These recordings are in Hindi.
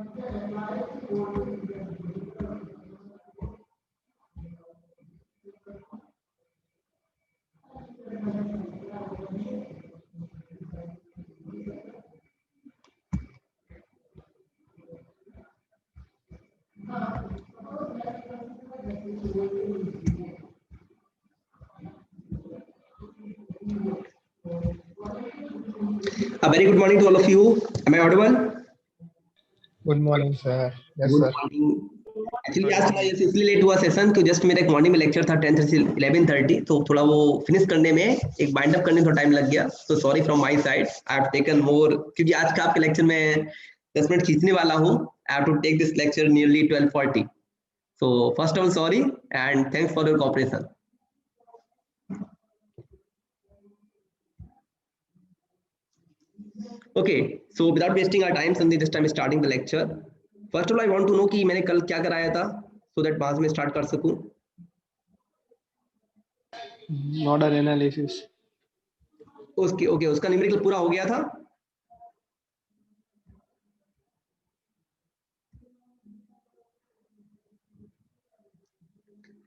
A very good morning to all of you. Am I audible? Good morning, sir. Yes, Good sir. morning. Actually आज थोड़ा इसलिए लेट हुआ सेशन कि जस्ट मेरा एक मॉर्निंग में लेक्चर था 10 से 11:30, तो थोड़ा वो फिनिश करने में एक बाइंड अप करने में थोड़ा टाइम लग गया. तो sorry from my side. I have taken more क्योंकि आज का आपके लेक्चर में 10 मिनट खींचने वाला हूँ. I have to take this lecture nearly 12:40. So first of all, sorry and thanks for your cooperation. Okay, so without wasting our time, Sandeep, this time is starting the lecture. First of all, I want to know कि मैंने कल क्या कराया था, so that बाद में start कर सकूं. Nodal analysis. उसकी okay, उसका न्यूमेरिकल पूरा हो गया था.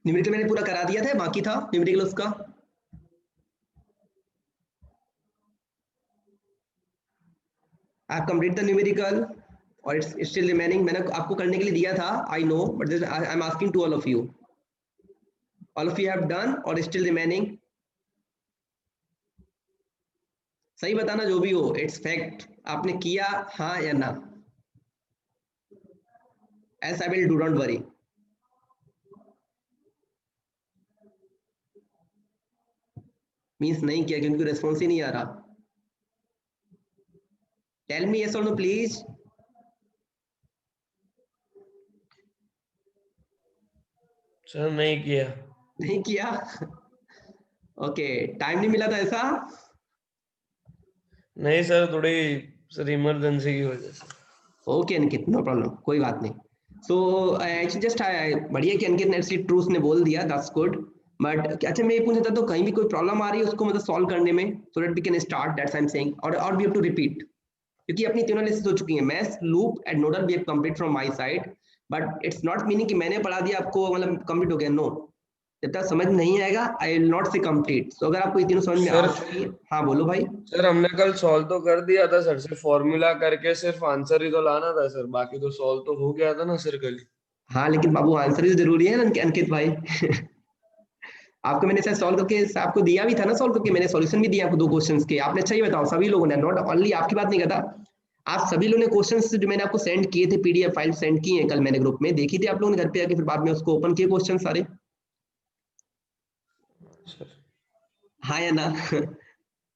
न्यूमेरिकल मैंने पूरा करा दिया था, बाकी था न्यूमेरिकल उसका. I have completed the numerical or it's still remaining. मैंने आपको करने के लिए दिया था, I know, but I'm asking to all of you. All of you have done or still remaining? सही बताना जो भी हो, it's fact. आपने किया हाँ या ना? As I will do, don't worry. Means नहीं किया क्योंकि रेस्पॉन्स ही नहीं आ रहा. Tell me yes or no, please. Sir नहीं किया. नहीं किया. ओके, टाइम नहीं मिला था ऐसा? नहीं सर, थोड़ी सर इमरजेंसी की वजह से. ओके अंकित, नो प्रॉब्लम, कोई बात नहीं. सो एक्चुअली जस्ट बढ़िया कि अंकित ने ट्रूथ ने बोल दिया, दैट्स गुड. बट अच्छा मैं ये पूछ रहा था, तो कहीं भी कोई प्रॉब्लम आ रही है उसको मतलब सॉल्व करने में, so that we can start, that's I am saying. और वी हैव टू रिपीट क्योंकि अपनी तीनों एनालिसिस हो चुकी है. Maths, loop and nodal we have complete from my side. But it's not meaning कि मैंने पढ़ा दिया आपको मतलब कंप्लीट हो गया. नो, जब तक समझ नहीं आएगा आई विल नॉट से कंप्लीट. सो अगर आपको ये तीनों समझ में आ चुकी है. हाँ बोलो भाई. सर हमने कल सॉल्व तो कर दिया था सर, से फॉर्मूला करके सिर्फ आंसर ही तो लाना था सर, बाकी तो सॉल्व तो हो गया था ना सर कल. हाँ लेकिन बाबू आंसर भी जरूरी है ना अंकित भाई. आपको मैंने शायद सॉल्व करके आपको दिया भी था ना, सॉल्व करके मैंने सॉल्यूशन भी दिया आपको 2 क्वेश्चंस के. आपने अच्छा ही बताओ, सभी लोगों ने, नॉट ओनली आपकी बात नहीं करता, आप सभी लोगों ने क्वेश्चंस जो मैंने आपको सेंड किए थे, पीडीएफ फाइल सेंड की है कल मैंने ग्रुप में, देखी थी आप लोगों ने घर पे आके, फिर बाद में उसको ओपन किए क्वेश्चन सारे. हाँ या ना?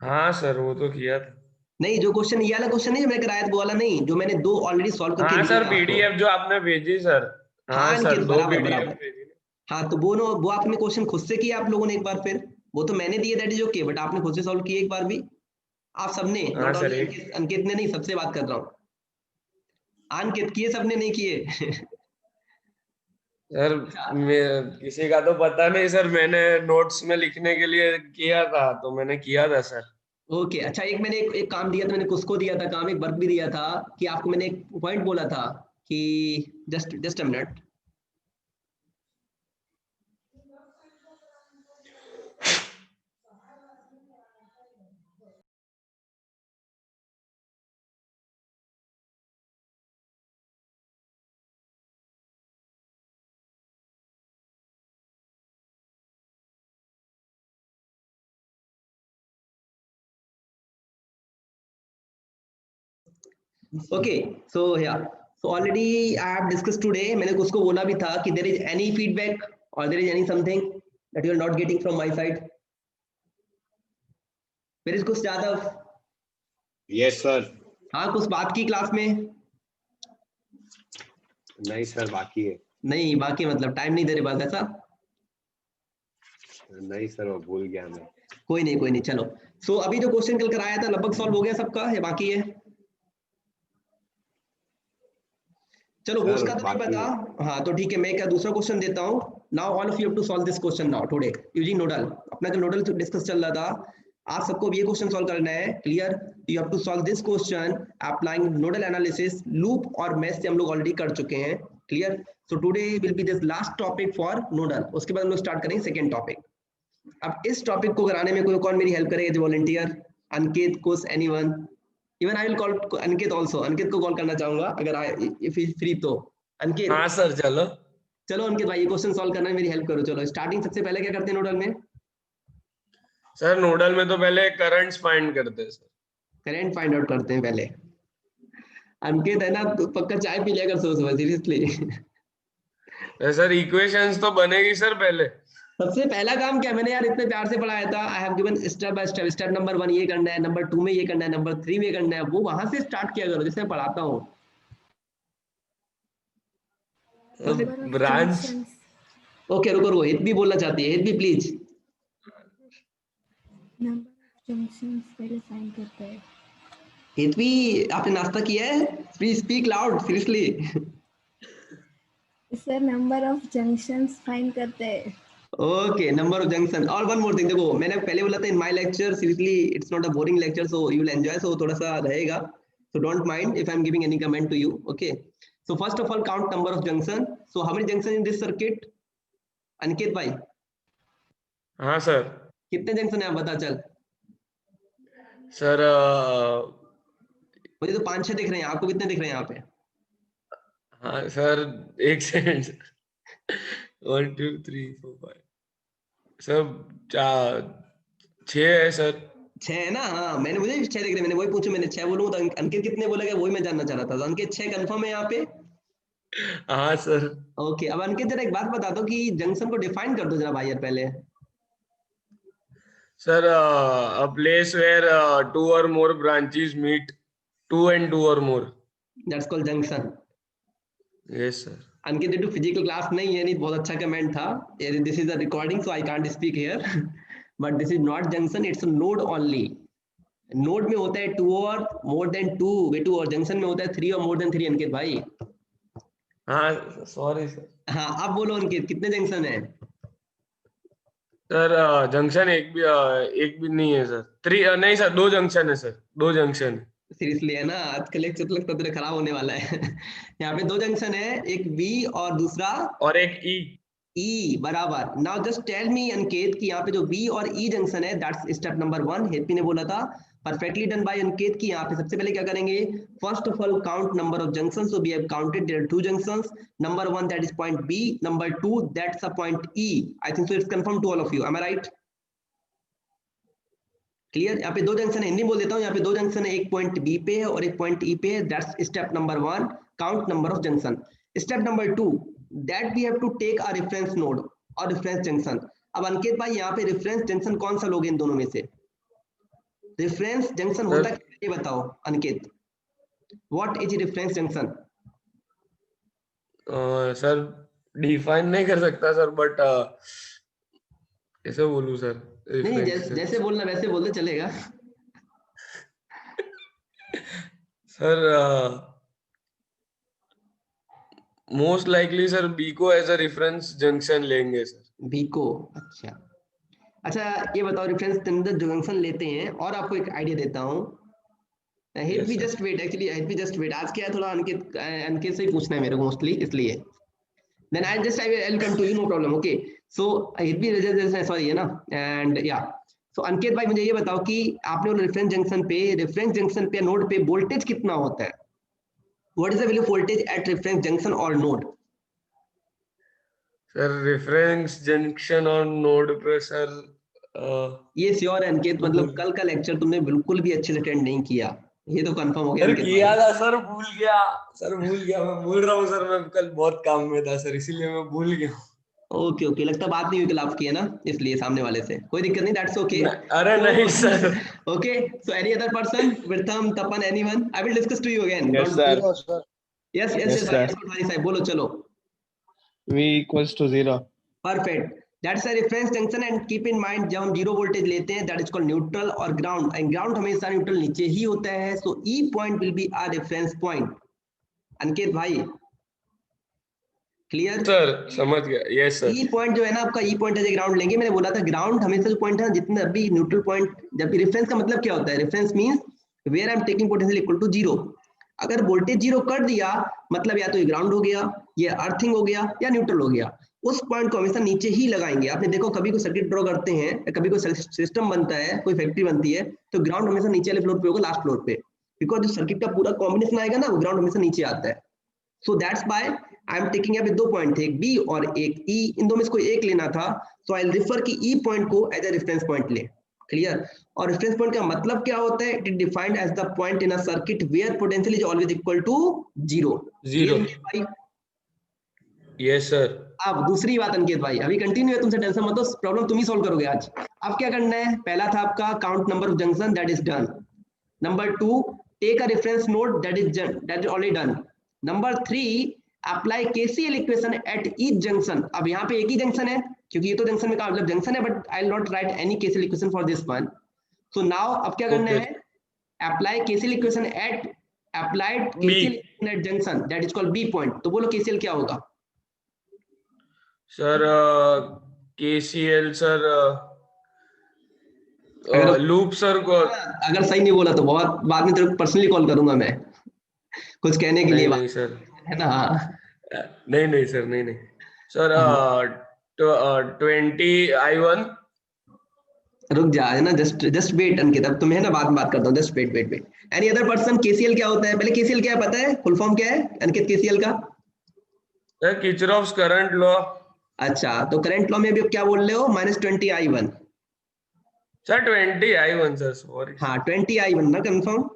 हाँ सर वो तो किया था. नहीं, जो क्वेश्चन ये वाला क्वेश्चन नहीं जो मैंने कराया था वो वाला नहीं, जो मैंने 2 ऑलरेडी सॉल्व करके हाँ दिए सर आपको. पीडीएफ जो आपने भेजी सर. हाँ हाँ सर अंकित, 2 बराबर पीडीएफ बराबर. भेजी. हाँ तो वो आपने क्वेश्चन खुद से किया आप लोगों ने एक बार, फिर वो तो मैंने दिए दैट इज ओके, बट आपने खुद से सॉल्व किए एक बार भी आप सबने, हाँ नॉट सर ओनली एक. अंकित ने नहीं, सबसे बात कर रहा हूँ. अंकित किए सबने नहीं किए? सर किसी का तो पता नहीं सर, मैंने नोट्स में लिखने के लिए किया था तो मैंने किया था सर. ओके अच्छा, एक मैंने एक काम दिया था, मैंने किसको दिया था काम, एक वर्क भी दिया था कि आपको मैंने एक पॉइंट बोला था कि just a minute. Okay so या so already I have discussed today, मैंने उसको बोला भी था कि there is any feedback or there is any something that you are not getting from my side. Where is कुछ यादव? Yes sir. हाँ कुछ बात की क्लास में? नहीं सर बाकी है. नहीं बाकी मतलब टाइम नहीं दे रहे पास ऐसा? नहीं सर वो भूल गया मैं. कोई नहीं चलो. सो अभी जो क्वेश्चन कल कराया था लगभग सॉल्व हो गया सबका या बाकी है? चलो वो उसका तो नहीं पता. हाँ तो ठीक है, मैं क्या दूसरा क्वेश्चन देता हूँ. Now all of you have to solve this question now today using nodal. अपना जो नोडल डिस्कस चल रहा था आज सबको ये क्वेश्चन सॉल्व करना है, clear? You have to solve this question applying nodal analysis, loop और मेश से हम लोग ऑलरेडी कर चुके हैं, clear? So today will be this last topic for nodal, उसके बाद हम लोग स्टार्ट करेंगे सेकंड टॉपिक। अब इस टॉपिक को कराने में कोई कौन मेरी हेल्प करेगा? वॉलंटियर, अंकित, कुछ, anyone? Even I will call Ankit also, Ankit को कॉल करना चाहूंगा अगर इफ ही फ्री तो। अंकित, हाँ सर चलो। चलो अंकित भाई ये क्वेश्चन सॉल्व करने में मेरी हेल्प करो। चलो स्टार्टिंग सबसे पहले क्या करते हैं नोडल में? सर नोडल में तो पहले करंट्स फाइंड करते हैं सर। करंट फाइंड आउट करते हैं पहले। अंकित है ना, तू पक्का चाय पी लिया कर सुबह सीरियसली। सर इक्वेशंस तो बनेगी सर पहले। सबसे पहला काम क्या, मैंने यार इतने प्यार से पढ़ाया था, I have given step by step, step number 1 ये करना है, नंबर 2 में ये करना है, नंबर 3 में ये करना है, वो वहां से स्टार्ट किया करो जैसे मैं पढ़ाता हूँ। ब्रांच। ओके रुको रुको, हित भी बोलना चाहती है, हित भी प्लीज। नंबर ऑफ जंक्शंस पहले फाइंड करते हैं। हित भी, आपने नाश्ता किया है? Please speak loud seriously. Sir number of junctions find करते हैं। Okay, number of junction. और वन मोर थिंग, देखो मैंने पहले बोला था in my lecture seriously it's not a boring lecture, so you will enjoy, so थोड़ा सा रहेगा, so don't mind if I am giving any comment to you. Okay, so first of all count number of junction. So how many junction in this circuit? Aniket भाई हाँ सर। कितने जंक्शन है आप बता चल। सर मुझे तो 5-6 दिख रहे हैं, आपको कितने दिख रहे हैं यहाँ पे? हाँ सर एक सेकंड। 1 2 3 4 5 सब 6 है सर। 6 है ना? हाँ मैंने, मुझे 6 दिख रहे हैं, मैंने वही पूछा, मैंने 6 बोलूंगा तो अंकित कितने बोलेगा वही मैं जानना चाह रहा था। तो अंकित 6 कंफर्म है यहाँ पे? हाँ सर। ओके, अब अंकित जरा एक बात बता दो कि जंक्शन को डिफाइन कर दो जरा भाई यार पहले। Sir a place where 2 or more branches meet, 2 and 2 or more. That's called junction. Yes sir. Ankit due to physical class नहीं है, नहीं बहुत अच्छा कमेंट था। This is a recording so I can't speak here, but this is not junction, it's a node only. Node में होता है 2 और मोर देन 2 वे 2, और जंक्शन में होता है 3 और मोर देन 3 अंकित भाई। हाँ सॉरी सर। हाँ अब बोलो अंकित कितने जंक्शन है? सर जंक्शन एक भी नहीं है सर। 3 नहीं सर, 2 जंक्शन है सर, 2 जंक्शन है। सीरियसली है ना, आज का लेक्चर तो लगता है तेरा खराब होने वाला है। यहाँ पे 2 जंक्शन है, एक V और दूसरा और एक E। E बराबर। नाउ जस्ट टेल मी अंकित कि यहाँ पे जो V और E जंक्शन है दैट्स स्टेप नंबर 1। हेपी ने बोला था, परफेक्टली डन बाय अंकित कि यहाँ पे सबसे पहले क्या करेंगे, first of all count number of junctions. So we have counted there are 2 junctions, number 1 that is point B, number 2 that's a point E। I think so it's confirm to all of you, am I right? Clear? यहाँ पे 2 जंक्शन है, हिंदी बोल देता हूँ, यहाँ पे 2 जंक्शन है, एक पॉइंट बी पे है और एक पॉइंट ई पे है। That's step number 1, count number of junction. Step number 2 that we have to take a reference node और रेफरेंस जंक्शन। अब अंकित भाई यहाँ पे रेफरेंस जंक्शन कौन सा लोगे इन दोनों में से? रेफरेंस जंक्शन होता है ये बताओ Ankit, what is reference junction? Sir define नहीं कर सकता सर, बट कैसे बोलूं सर? नहीं जैसे बोलना वैसे बोल दे चलेगा। Sir most likely sir B को एज अ रेफरेंस जंक्शन लेंगे सर। बी को, अच्छा अच्छा ये बताओ रेफरेंस जंक्शन लेते हैं। और आपको एक आइडिया देता हूँ, हिट भी जस्ट वेट, एक्चुअली हिट भी जस्ट वेट, आज क्या है थोड़ा अंकित से ही पूछना है मेरे को मोस्टली, इसलिए then I will come to you, no problem, okay? So it be sorry है ना, and yeah, so अंकित भाई मुझे ये बताओ कि आपने वो रेफरेंस जंक्शन पे नोड पे वोल्टेज कितना होता है? What is the value of voltage at reference junction or node? Sir reference junction और नोड पे सर ये श्योर है अंकित, मतलब कल का लेक्चर तुमने बिल्कुल भी अच्छे से अटेंड नहीं किया, ये तो कंफर्म हो गया सर अंकित किया भाई। था सर, भूल गया सर, भूल गया, मैं भूल रहा हूँ सर, मैं कल बहुत काम में था सर, इसीलिए मैं भूल गया। ओके ओके, लगता बात नहीं हुई कल आपकी है ना, इसलिए सामने वाले से कोई दिक्कत नहीं, दैट्स ओके। अरे नहीं sir. Okay, so any other person, Pratham, Tapan, anyone? I will discuss to you again. Yes sir. Yes yes yes भाई साहब बोलो चलो। V equals to 0. Perfect, that's a reference junction and keep in mind जब हम 0 वोल्टेज लेते हैं दैट इज कॉल्ड न्यूट्रल और ग्राउंड, एंड ग्राउंड हमेशा न्यूट्रल नीचे ही होता है। So E point will be our reference point. अंकित भाई क्लियर? सर समझ गया, यस सर। ई पॉइंट जो है ना आपका, E point as a ground लेंगे। मैंने बोला था ग्राउंड हमेशा जो पॉइंट है ना, जितने भी न्यूट्रल पॉइंट, जब भी रेफरेंस का मतलब क्या होता है, reference means where I am taking potential equal to 0। अगर वोल्टेज 0 कर दिया मतलब या तो ये ग्राउंड हो गया, ये अर्थिंग हो गया, या न्यूट्रल हो गया। उस पॉइंट को हमेशा नीचे ही लगाएंगे। आपने देखो कभी कोई सर्किट ड्रॉ करते हैं या कभी कोई सिस्टम बनता है, कोई फैक्ट्री बनती है, तो ग्राउंड हमेशा नीचे वाले फ्लोर पे होगा, लास्ट फ्लोर पे, बिकॉज जो सर्किट का पूरा कॉम्बिनेशन आएगा ना, वो ग्राउंड हमेशा नीचे आता है। So that's why I am taking यहाँ पे 2 पॉइंट थे, एक बी और एक ई, इन दोनों में से कोई एक लेना था। सो आई विल रिफर की ई पॉइंट को एज अ रेफरेंस पॉइंट ले। क्लियर? और रेफरेंस पॉइंट का मतलब क्या होता है? It is defined as the point in a circuit where potential is always equal to 0। 0, भाई यस सर। अब दूसरी बात अंकित भाई, अभी कंटिन्यू है, तुमसे टेंशन मत लो, प्रॉब्लम तुम ही सॉल्व करोगे आज। अब क्या करना है? पहला था आपका count number of junction, that is done. Number 2, take a reference node, that is already done. Number 3, apply KCL equation at each junction. अब यहाँ पे एक ही जंक्शन है, क्योंकि ये तो जंक्शन में का मतलब जंक्शन है, but I will not write any KCL equation for this one. So now अब क्या करना है? Apply KCL equation at applied KCL at junction, that is called B point. तो बोलो केसीएल क्या होगा? सर केसीएल सर, अगर लूप सर को। अगर सही नहीं बोला तो बहुत बाद में तेरे को पर्सनली कॉल करूंगा मैं, कुछ कहने के लिए नहीं सर, है ना। नहीं सर, नहीं सर। 20I1। रुक जा, है ना, जस्ट वेट अंकित, अब तुम्हें ना बाद में बात करता हूँ, just wait. Any other person? KCL क्या होता है? पहले केसीएल क्या है पता है? फुल फॉर्म क्या है अंकित केसीएल का? Sir Kirchhoff's current law. अच्छा, तो करंट लॉ में भी क्या बोल रहे हो? -20I1। Sir 20I1 sir, sorry. हाँ 20I1 ना, कंफर्म?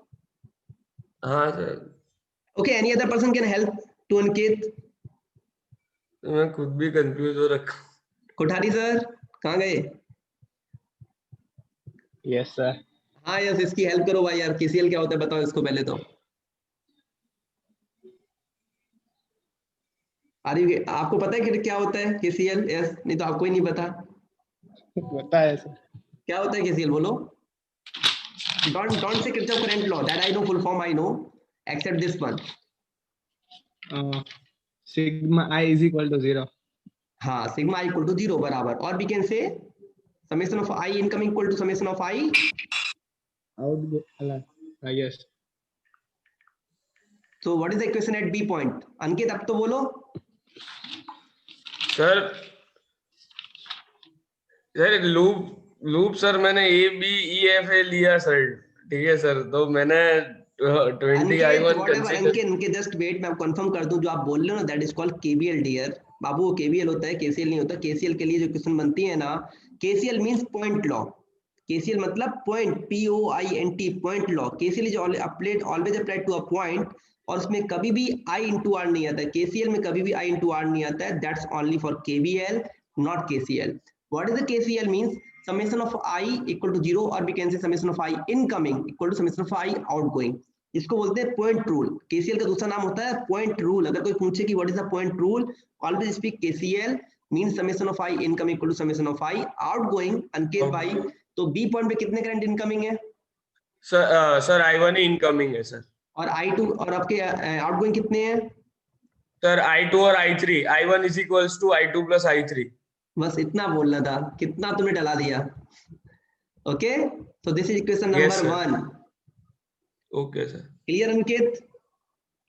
हाँ sir. Okay, any other person can help to Ankit? तो मैं खुद भी कंफ्यूज हो रखा हूँ। कोठारी सर कहाँ गए? Yes sir. हाँ यस, इसकी हेल्प करो भाई यार, केसीएल क्या होता है बताओ इसको पहले तो। अरे आपको पता है कि क्या होता है केसीएल? यस, नहीं तो आपको ही नहीं पता। पता है सर। क्या होता है केसीएल बोलो? don't say Kirchhoff current law, that I know, full form I know, except this one. Sigma I is equal to 0. हाँ, सिग्मा आई इक्वल टू 0 बराबर, और we can say summation of I incoming equal to summation of I outgoing. Yes. So what is the equation at B point? अंकित अब तो बोलो। सर लूप सर मैंने A B E F A लिया सर, ठीक है सर, तो मैंने 20I1 अंकित जस्ट वेट, मैं कंफर्म कर दूं, जो आप बोल रहे हो ना that is called KVL dear बाबू, वो केवीएल होता है, केसीएल नहीं होता। केसीएल के लिए जो क्वेश्चन बनती है ना, KCL means point law. KCL मतलब point, POINT, point law. KCL is always applied to a point, और उसमें कभी भी I into R नहीं आता है। केसीएल में कभी भी I into R नहीं आता है, that's only for KVL, not KCL. What is the KCL means? summation of I equal to 0, और we can say summation of I incoming equal to summation of I outgoing। इसको बोलते हैं पॉइंट रूल। केसीएल का दूसरा नाम होता है पॉइंट रूल। अगर कोई पूछे कि what is the point rule, always speak KCL means summation of I incoming equal to summation of I outgoing. Ankit भाई, तो बी पॉइंट पे कितने करंट इनकमिंग है? सर I1 इनकमिंग है सर। और I2 और आपके आउटगोइंग कितने हैं? सर I2 और I3। I1 is equals to I2 plus I3। बस इतना बोलना था, कितना तुमने डला दिया। Okay, so this is equation Yes, number sir. 1। Okay sir. Clear Ankit?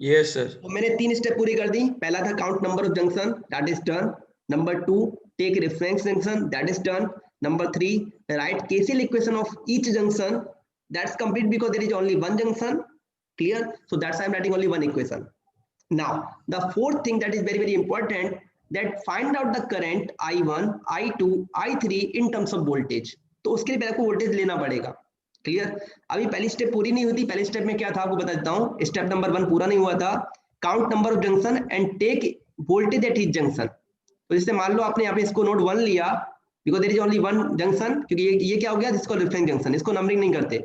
Yes sir. तो मैंने 3 स्टेप पूरी कर दी। पहला था count number of junction, that is done. Number 2, take reference junction, that is done. Number 3, write KCL equation of each junction, that's complete because there is only one junction. Clear? So that's why I'm writing only one equation. Now the fourth thing that is very important, that find out the current I1, I2, I3 in terms of voltage. तो उसके लिए पहले आपको वोल्टेज लेना पड़ेगा। क्लियर? अभी पहली स्टेप पूरी नहीं हुई थी। पहली स्टेप में क्या था आपको बता देता हूँ। स्टेप नंबर 1 पूरा नहीं हुआ था। Count number of junction and take voltage at each junction. तो जैसे मान लो आपने यहाँ पे इसको नोड 1 लिया, because there is only one junction, क्योंकि ये क्या हो गया, जिसको रेफरेंस जंक्शन, इसको नंबरिंग नहीं करते।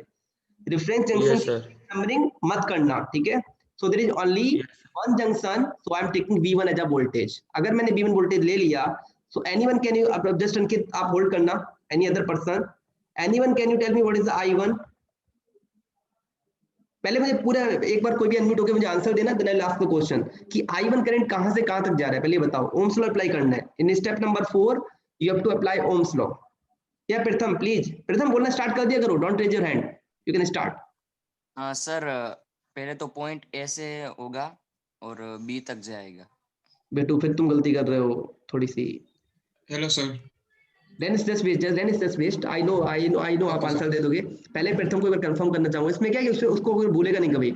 रेफरेंस जंक्शन नंबरिंग मत करना, ठीक है। So there is only one junction, so I am taking V1 as a voltage. अगर मैंने V1 वोल्टेज ले लिया, so anyone can you just Ankit आप होल्ड करना, any other person, anyone can you tell me what is the I1? पहले मुझे पूरा एक बार कोई भी अनम्यूट होकर मुझे आंसर देना, then I will ask the question कि I1 करंट कहां से कहां तक जा रहा है, पहले बताओ। ओम्स लॉ अप्लाई करना है। In step number 4 you have to apply ohm's law. या प्रथम, प्लीज प्रथम बोलना स्टार्ट कर दिया करो, don't raise your hand, you can start. हाँ सर, पहले तो पॉइंट ए से होगा और बी तक जाएगा। बेटू फिर तुम गलती कर रहे हो थोड़ी सी। Hello sir. Then it's just waste, then it's just waste. I know आप आंसर दे दोगे। पहले प्रथम को एक बार कंफर्म करना चाहूंगा, इसमें क्या है कि उसको कोई भूलेगा नहीं कभी।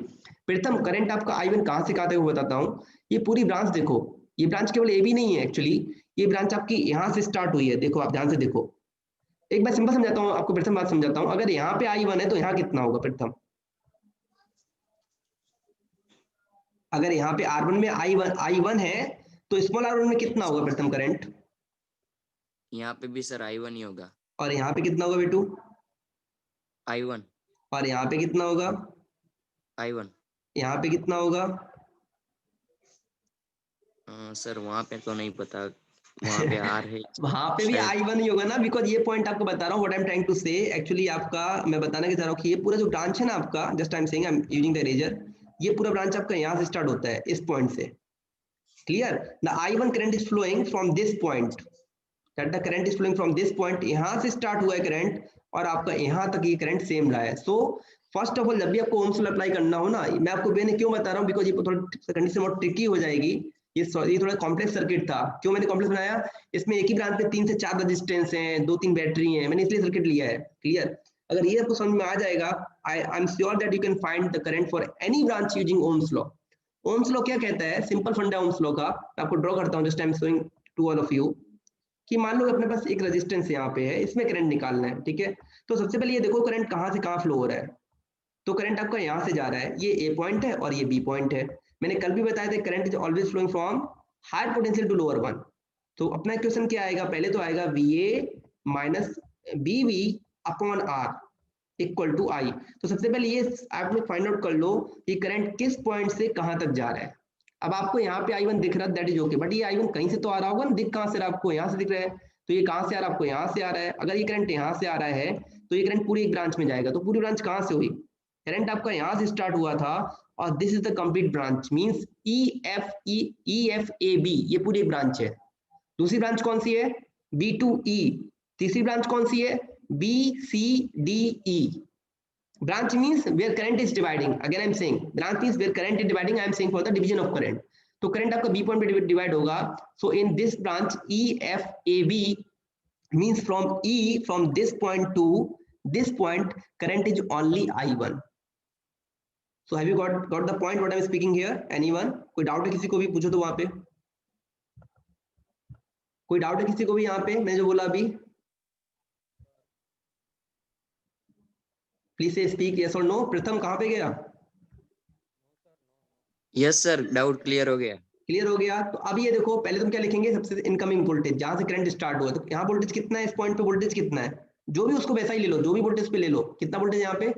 प्रथम करंट आपका I1 कहां से कहां तक वो बताता हूं। ये पूरी ब्रांच देखो, ये ब्रांच केवल ए बी नहीं है एक्चुअली, ये ब्रांच आपकी यहां से स्टार्ट हुई है। देखो आप ध्यान से देखो, एक बार सिंपल समझाता हूं आपको, प्रथम बात समझाता हूं। अगर यहाँ पे I1 है तो यहाँ कितना होगा प्रथम? अगर यहाँ पे R1 में I1 है तो स्मॉल R1 में कितना होगा प्रथम करंट? यहाँ पे भी सर I1 ही होगा। और यहाँ पे कितना होगा बेटू? I1। और यहाँ पे कितना होगा? I1। यहाँ पे कितना होगा? सर वहां पे तो नहीं पता, वहां पे R है। वहां पे भी I1 ही होगा ना, बिकॉज ये पॉइंट आपको बता रहा हूँ, what I am trying to say. Actually आपका मैं बताना चाह रहा हूँ कि ये पूरा जो ब्रांच है ना आपका, just I am saying, I am using the eraser, ये पूरा ब्रांच आपका यहाँ से स्टार्ट होता है, इस पॉइंट से। Clear? The I1 current is flowing from this point, that the current is flowing from this point. यहाँ से स्टार्ट हुआ है करंट और आपका यहाँ तक ये करंट सेम रहा है। सो फर्स्ट ऑफ ऑल जब भी आपको ओम्स लॉ अप्लाई करना हो ना, मैं आपको मैंने क्यों बता रहा हूँ, बिकॉज ये थोड़ा कंडीशन बहुत ट्रिकी हो जाएगी। ये थोड़ा कॉम्प्लेक्स सर्किट था। क्यों मैंने कॉम्प्लेक्स बनाया? इसमें एक ही ब्रांच पे 3 से 4 रेजिस्टेंस हैं, 2-3 बैटरी हैं, मैंने इसलिए सर्किट लिया है। क्लियर? अगर ये आपको समझ में आ जाएगा, I am sure that you can find the current for any branch using Ohm's law. Ohm's law क्या कहता है? सिंपल फंडा ओम्स लॉ का, मैं आपको ड्रॉ करता हूँ, just I am showing to all of you, कि मान लो अपने पास एक रेजिस्टेंस यहाँ पे है, इसमें करंट निकालना है। ठीक है, तो सबसे पहले ये देखो करंट कहाँ से कहाँ फ्लो हो रहा है। तो करंट आपका यहाँ से जा रहा है, ये ए पॉइंट है और ये बी पॉइंट है। मैंने कल भी बताया था current is always flowing from higher potential to lower one. तो अपना इक्वेशन क्या आएगा? पहले तो आएगा VA minus BV upon R equal to I। तो सबसे पहले ये आप लोग फाइंड आउट कर लो कि करंट किस पॉइंट से कहां तक जा रहा है। अब आपको यहाँ पे I1 दिख रहा है, दैट इज ओके, बट ये I1 कहीं से तो आ रहा होगा ना। दिख कहां से रहा है आपको? यहाँ से दिख रहा है, तो ये कहां से आ रहा है आपको? यहाँ से आ रहा है। अगर ये करंट यहाँ से आ रहा है तो ये करंट पूरी एक ब्रांच में जाएगा। तो पूरी ब्रांच कहां से हुई? करंट आपका यहाँ से स्टार्ट हुआ था और this is the complete branch, means EFAB, ये पूरी एक ब्रांच है। दूसरी ब्रांच कौन सी है? B2E। तीसरी ब्रांच कौन सी है? BCDE। branch means where current is dividing, again I am saying branch means where current is dividing, I am saying for the division of current। तो करंट आपका B पॉइंट पे डिवाइड होगा। So in this branch EFAB means from this point to this point current is only I1। so have you got the point what I am speaking here? anyone? कोई डाउट है किसी को भी? पूछो तो वहां पे कोई डाउट है किसी को भी यहाँ पे मैं जो बोला अभी? प्लीज से स्पीक यस और नो। प्रथम कहाँ पे गया? यस सर, डाउट क्लियर हो गया। क्लियर हो गया। तो अब ये देखो, पहले तुम क्या लिखेंगे? सबसे इनकमिंग वोल्टेज, जहां से करंट स्टार्ट हुआ, तो यहाँ वोल्टेज कितना है? इस पॉइंट पे वोल्टेज कितना है? जो भी उसको वैसा ही ले लो, जो भी वोल्टेज पे ले लो। कितना वोल्टेज यहाँ पे?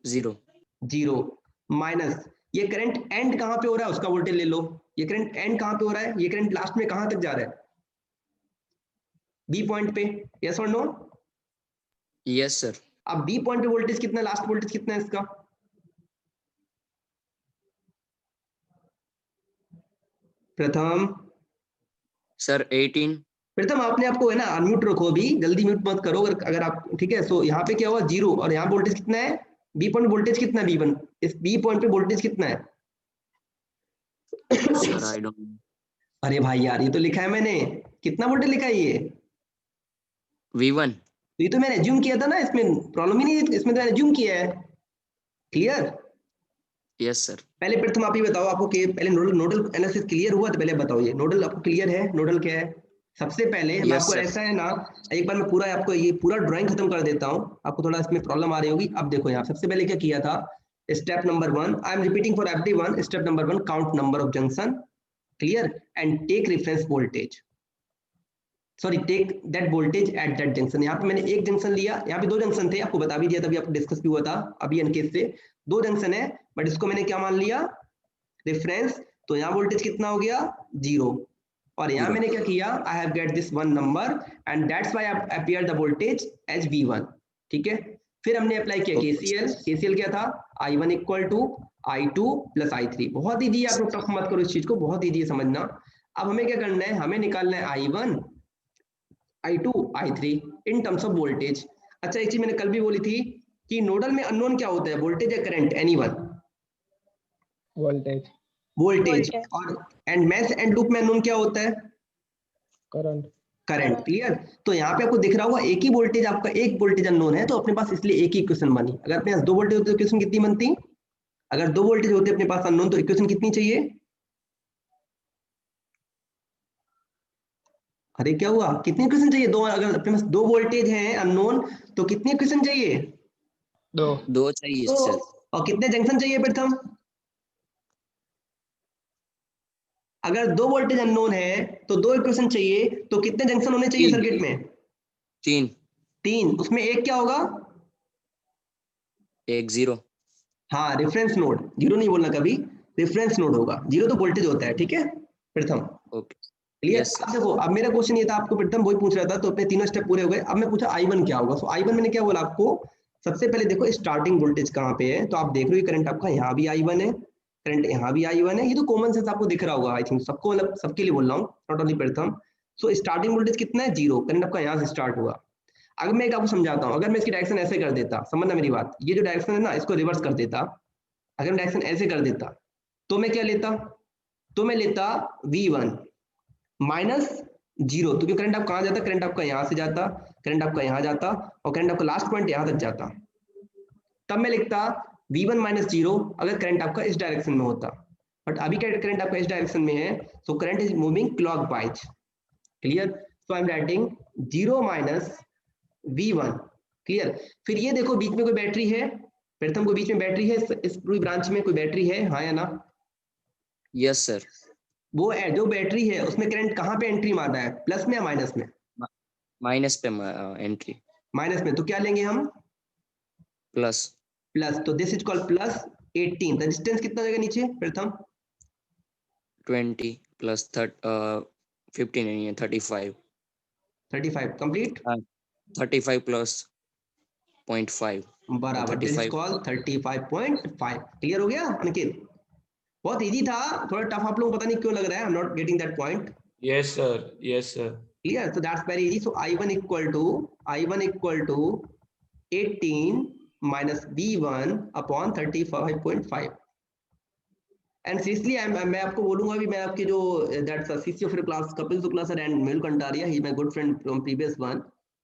0 माइनस ये करंट एंड कहाँ पे हो रहा है, उसका वोल्टेज ले लो। ये करंट एंड कहाँ पे हो रहा है? ये करंट लास्ट में कहाँ तक जा रहा है? बी पॉइंट पे। यस और नो? Yes sir. अब बी पॉइंट पे वोल्टेज कितना है? लास्ट वोल्टेज कितना है इसका? प्रथम सर 18। प्रथम आपने आपको है ना अनम्यूट रखो, अभी जल्दी म्यूट मत करो अगर आप, ठीक है। सो यहाँ पे क्या हुआ? 0 और यहाँ वोल्टेज कितना है? बी पॉइंट वोल्टेज कितना है? B1 इस बी पॉइंट पे वोल्टेज कितना है? Sir I don't. अरे भाई यार, ये तो लिखा है मैंने, कितना वोल्टेज लिखा है ये? V1। तो ये तो मैंने एज्यूम किया था ना, इसमें प्रॉब्लम ही नहीं है, इसमें तो मैंने एज्यूम किया है। क्लियर? Yes sir. पहले प्रथम आप ही बताओ, आपको पहले नोडल एनालिसिस क्लियर हुआ? तो पहले बताओ ये नोडल आपको क्लियर है? नोडल क्या है? सबसे पहले मैं आपको ऐसा है ना, एक बार मैं पूरा आपको ये पूरा ड्राइंग खत्म कर देता हूँ, आपको थोड़ा इसमें प्रॉब्लम आ रही होगी। अब देखो यहाँ सबसे पहले क्या किया था, step number 1, I am repeating for everyone. Step number 1, count number of junction, clear, and take reference voltage, sorry take that voltage at that junction. यहाँ पे मैंने एक जंक्शन लिया, यहाँ पे 2 जंक्शन थे, आपको बता भी दिया, तभी आपको डिस्कस भी हुआ था अभी एनकेस से। 2 जंक्शन है, बट इसको मैंने क्या मान लिया? रेफरेंस। तो यहाँ वोल्टेज कितना हो गया? 0। और यहाँ मैंने क्या किया? I have get this one number and that's why I appear the voltage as V1। ठीक है, फिर हमने अप्लाई किया केसीएल क्या था, I1 equal to I2 plus I3। बहुत ईजी है, आप लोग टफ मत करो इस चीज को, बहुत ईजी है समझना। अब हमें क्या करना है, हमें निकालना है I1 I2 I3 in terms of voltage. अच्छा एक चीज मैंने कल भी बोली थी कि नोडल में अननोन क्या होता है, वोल्टेज या करंट, एनीवन? वोल्टेज। और एंड मैश एंड लूप में अननोन क्या होता है, करंट। क्लियर? तो यहाँ पे आपको दिख रहा होगा एक ही वोल्टेज, आपका एक वोल्टेज अननोन है, तो अपने पास इसलिए एक ही इक्वेशन बनी। अगर अपने पास दो वोल्टेज होते तो इक्वेशन कितनी बनती, अगर दो वोल्टेज होते अपने पास अननोन तो इक्वेशन कितनी चाहिए? अरे क्या हुआ, कितनी इक्वेशन चाहिए? दो। अगर अपने पास दो वोल्टेज हैं अननोन तो कितनी इक्वेशन चाहिए? दो चाहिए तो सर। और कितने जंक्शन चाहिए प्रथम? अगर दो वोल्टेज अननोन है तो दो इक्वेशन चाहिए, तो कितने जंक्शन होने चाहिए सर्किट में? तीन। उसमें एक क्या होगा? एक जीरो। हाँ, रेफरेंस नोड, जीरो नहीं बोलना कभी, रेफरेंस नोड होगा। जीरो तो वोल्टेज होता है, ठीक है प्रथम? ओके। क्लियर? Yes, अब देखो, अब मेरा क्वेश्चन ये था, आपको प्रथम वही पूछ रहा था, तो अपने तीनों स्टेप पूरे हो गए। अब मैं पूछा I1 क्या होगा। सो I1 मैंने क्या बोला आपको, सबसे पहले देखो स्टार्टिंग वोल्टेज कहाँ पे है, तो आप देख रहे हो करंट आपका यहाँ भी I1 है, करंट यहाँ भी I1 है, ये तो कॉमन सेंस आपको दिख रहा होगा, आई थिंक सबको, मतलब सबके लिए बोल रहा हूँ, नॉट ओनली प्रथम। सो स्टार्टिंग वोल्टेज कितना है, जीरो, करंट आपका यहाँ से स्टार्ट हुआ। अगर मैं एक आपको समझाता हूँ, अगर मैं इसकी डायरेक्शन ऐसे कर देता, समझना मेरी बात, ये जो डायरेक्शन है ना इसको रिवर्स कर देता, अगर मैं डायरेक्शन ऐसे कर देता तो मैं क्या लेता, तो मैं लेता V1 माइनस जीरो, तो करंट आप कहाँ जाता, करंट आपका यहाँ से जाता, करंट आपका यहाँ जाता, और करंट आपका लास्ट पॉइंट यहाँ तक जाता। तब मैं लिखता V1 माइनस जीरो अगर करंट आपका इस डायरेक्शन में होता, बट अभी करंट आपका इस डायरेक्शन में है, so current is moving clockwise. Clear? So I am writing zero minus V1। Clear? फिर ये देखो बीच में कोई बैटरी है, प्रथम को बीच में बैटरी है, इस पूरी ब्रांच में कोई बैटरी है, हाँ या ना? Yes sir. वो जो बैटरी है उसमें करंट कहाँ पे एंट्री मारना है, प्लस में या माइनस में? माइनस पे एंट्री। माइनस में, तो क्या लेंगे हम, प्लस। तो this is called plus 18। Resistance कितना जाएगा नीचे प्रथम? 20 प्लस 15 नहीं है 35 कंप्लीट। 35 प्लस 0.5 बराबर, दिस इज कॉल्ड 35.5। क्लियर हो गया अंकित? बहुत इजी था, थोड़ा टफ आप लोगों को पता नहीं क्यों लग रहा है, I am not getting that point. Yes sir. Clear? So that's very easy. So I1 equal to 18 minus V1 upon 35.5। And seriously मैं आपको बोलूंगा भी, मैं आपके जो that's CC of class Kapil Shukla sir and Mehul Kantaria, he my good friend from previous one,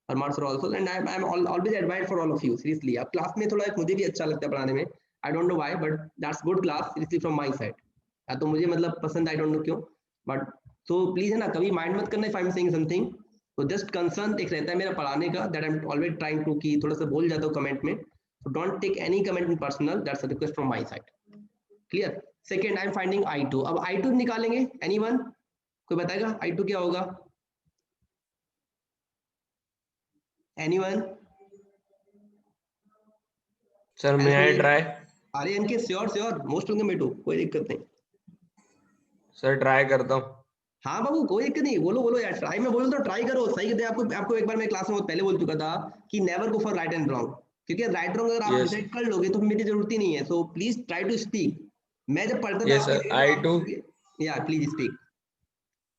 Parmar sir also, and I am always admired for all of you. Seriously आप क्लास में थोड़ा मुझे भी अच्छा लगता है पढ़ाने में, I don't know why, but that's good class seriously from my side. या तो मुझे मतलब पसंद, आई डोंट नो क्यों, बट सो प्लीज है ना, कभी माइंड मत करना if I am saying something, तो जस्ट कंसर्न एक रहता है मेरा पढ़ाने का, that I am always trying to, की थोड़ा सा बोल जाता हूँ कमेंट में, so don't take any comment in personal, that's a request from my side। clear? second I am finding I2। अब I2 निकालेंगे, anyone कोई बताएगा I2 क्या होगा? anyone? सर मैं आई ट्राई। अरे इनके श्योर मोस्ट वेलकम बेटू, कोई दिक्कत नहीं। सर ट्राई करता हूँ। हाँ बाबू कोई दिक्कत नहीं, बोलो यार, ट्राई में बोलो तो ट्राई करो, सही कहते हैं। आपको एक बार मैं क्लास में बहुत पहले बोल चुका था कि never go for right and wrong, क्योंकि राइट रॉन्ग अगर आप डिसाइड कर लोगे तो मेरी जरूरत ही नहीं है। So please try to speak. मैं जब पढ़ता था सर I2, या please speak.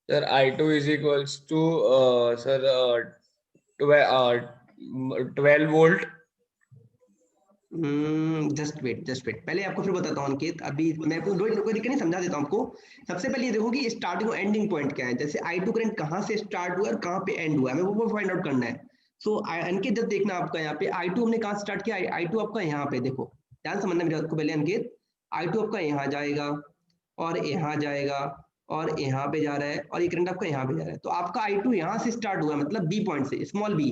Sir I2 is equals to sir 12 volt. Just wait, पहले आपको फिर बताता हूँ अंकित, अभी मैं आपको कोई दिक्कत नहीं, समझा देता हूँ आपको। सबसे पहले ये देखो कि स्टार्टिंग और एंडिंग पॉइंट क्या है, जैसे I2 करंट कहाँ से स्टार्ट हुआ और कहाँ पे एंड हुआ है, हमें वो फाइंड आउट करना है। सो अंकित जब देखना आपका यहाँ पे I2 हमने कहाँ स्टार्ट किया, I2 आपका यहाँ पे, देखो ध्यान समझना मेरे बात को पहले अंकित, I2 आपका यहाँ जाएगा और यहाँ जाएगा और यहाँ पे जा रहा है, और ये करंट आपका यहाँ पे जा रहा है। तो आपका I2 यहाँ से स्टार्ट हुआ, मतलब बी पॉइंट से, स्मॉल बी,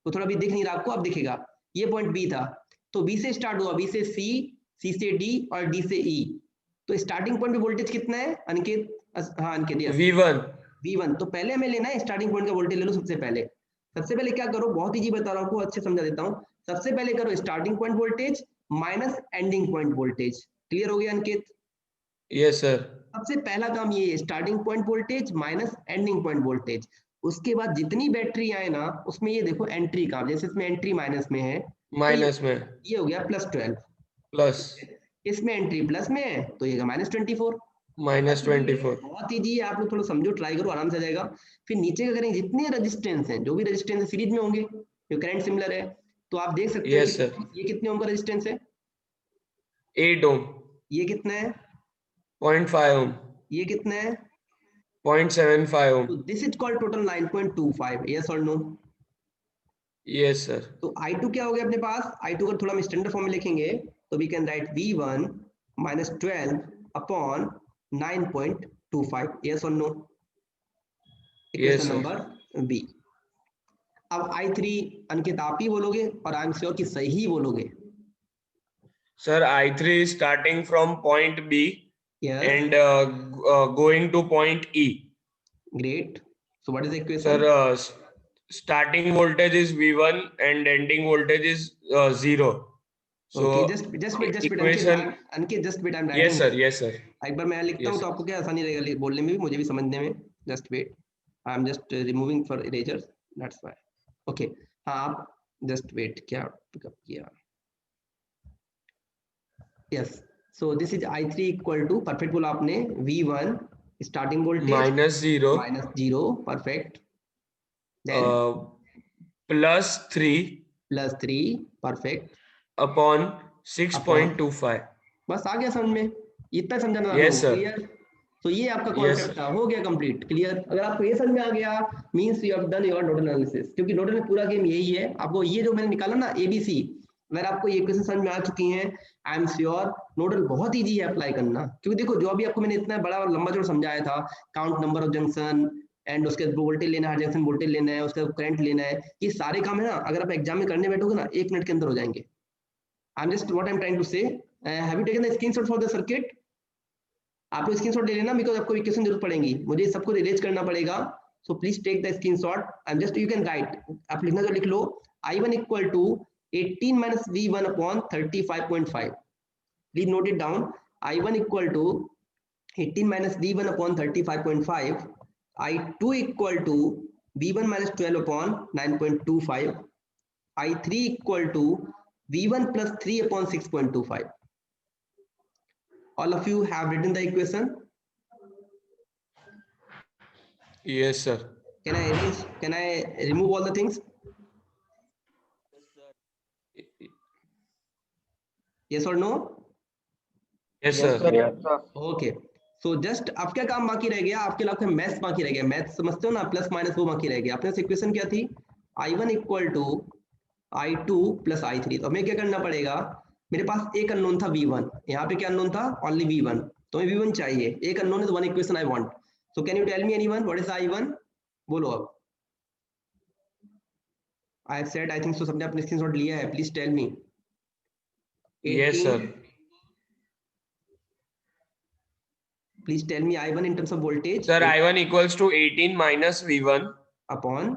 तो थोड़ा भी दिख नहीं रहा आपको, अब दिखेगा, ये पॉइंट बी था, तो बी से स्टार्ट हुआ, बी से सी, सी से डी और डी से ई। तो स्टार्टिंग पॉइंट पे वोल्टेज कितना है अंकित? हाँ अंकित, यस V1। तो पहले हमें लेना है स्टार्टिंग पॉइंट का वोल्टेज, ले लो सबसे पहले क्या करो, बहुत इजी बता रहा हूँ आपको, अच्छे समझा देता हूँ। सबसे पहले करो starting point voltage minus ending point voltage. Clear हो गया अंकित? Yes sir. सबसे पहला काम ये है, starting point voltage minus ending point voltage. उसके बाद जितनी बैटरी आए ना उसमें ये देखो एंट्री का, जैसे इसमें एंट्री माइनस में है, माइनस में, ये हो गया +12, प्लस इसमें एंट्री प्लस में है तो ये -24। -24। बहुत ईजी है, आप लोग थोड़ा समझो, ट्राई करो, आराम से आ जाएगा। फिर नीचे का करेंगे, जितने रेजिस्टेंस हैं, जो भी रेजिस्टेंस है सीरीज में होंगे, जो करंट सिमिलर है, तो आप देख सकते हो यस कि सर, ये कितने ओम का रेजिस्टेंस है, 8 ओम, ये कितना है, 0.5 ओम, ये कितना है, 0.75 ओम। तो this is called total 9.25, yes और नो। यस सर, तो I2 क्या हो गया अपने पास, I2 का थोड़ा हम स्टैंडर्ड फॉर्म में लिखेंगे, तो we can write V1 -12 upon 9.25, yes और no, yes equation sir. Number B. अब I3 अंकित आप ही बोलोगे और आई एम श्योर कि सही ही बोलोगे। Sir, I3 is starting from point B yes, and going to point E. Great, so what is the Sir, equation, starting voltage is V1 and ending voltage is 0. So okay, just wait equation. Ankit just wait, I am Yes writing. sir, yes sir, एक बार मैं लिखता हूँ yes तो आपको क्या आसानी रहेगा बोलने में भी, मुझे भी समझने में, just wait, I am just removing for erasers, that's why. Okay, हाँ आप जस्ट वेट, क्या पिकअप किया, yes, so this is I3 equal to, perfect बोला आपने, V1 starting voltage -0 -0, perfect, then +3 +3, perfect, upon upon, 6.25. बस आ गया समझ में, इतना समझाना था Yes आपको, sir, क्लियर। तो ये आपका yes कॉन्सेप्ट sir, था, हो गया कंप्लीट, क्लियर। अगर आपको ये समझ में आ गया, means you have done your nodal analysis, क्योंकि नोडल में पूरा गेम यही है। आपको ये जो मैंने निकाला ना ABC, अगर आपको ये क्वेश्चन समझ में आ चुकी हैं, आई एम श्योर नोडल बहुत ईजी है अप्लाई करना। क्योंकि देखो, जो अभी आपको मैंने इतना बड़ा और लंबा चौड़ा समझाया था, count number of junction and उसके वोल्टेज लेना है, जंक्शन वोल्टेज लेना है, उसका करंट लेना है, ये सारे काम है ना, अगर आप एग्जाम में करने बैठोगे ना, 1 मिनट के अंदर हो जाएंगे। I am just what I am trying to say, have you taken the screenshot for the circuit, आप लोग स्क्रीनशॉट ले लेना, बिकॉज आपको इक्वेशन जरूरत पड़ेगी, मुझे सबको रिलेट करना पड़ेगा। So please take the screenshot, and just you can write, आप लिखना तो लिख लो, I1 equal to 18 - V1 upon 35.5, please note it down, I1 equal to 18 - V1 upon 35.5, I2 equal to V1 - 12 upon 9.25, I3 equal to V1 + 3 upon 6.25। All of you have written the equation. yes sir, Can I erase? Can I remove all the things? Yes or no? yes sir, Okay. So just अब क्या काम बाकी रह गया, आपके लिए मैथ्स बाकी रह गया, मैथ्स समझते हो ना, प्लस माइनस वो बाकी रह गया। अपने इक्वेशन क्या थी, I1 equal to I2 + I3। तो हमें क्या करना पड़ेगा, मेरे पास एक अननोन था V1, यहाँ पे क्या अननोन था, ओनली V1, तो हमें V1 चाहिए, एक अननोन है तो one equation I want. So can you tell me anyone what is I1, बोलो अब। I have said, I think so, सबने अपने स्क्रीनशॉट लिया है, please tell me. yes sir, please tell me I1 in terms of voltage, sir, I1 equals to 18 minus V1 upon,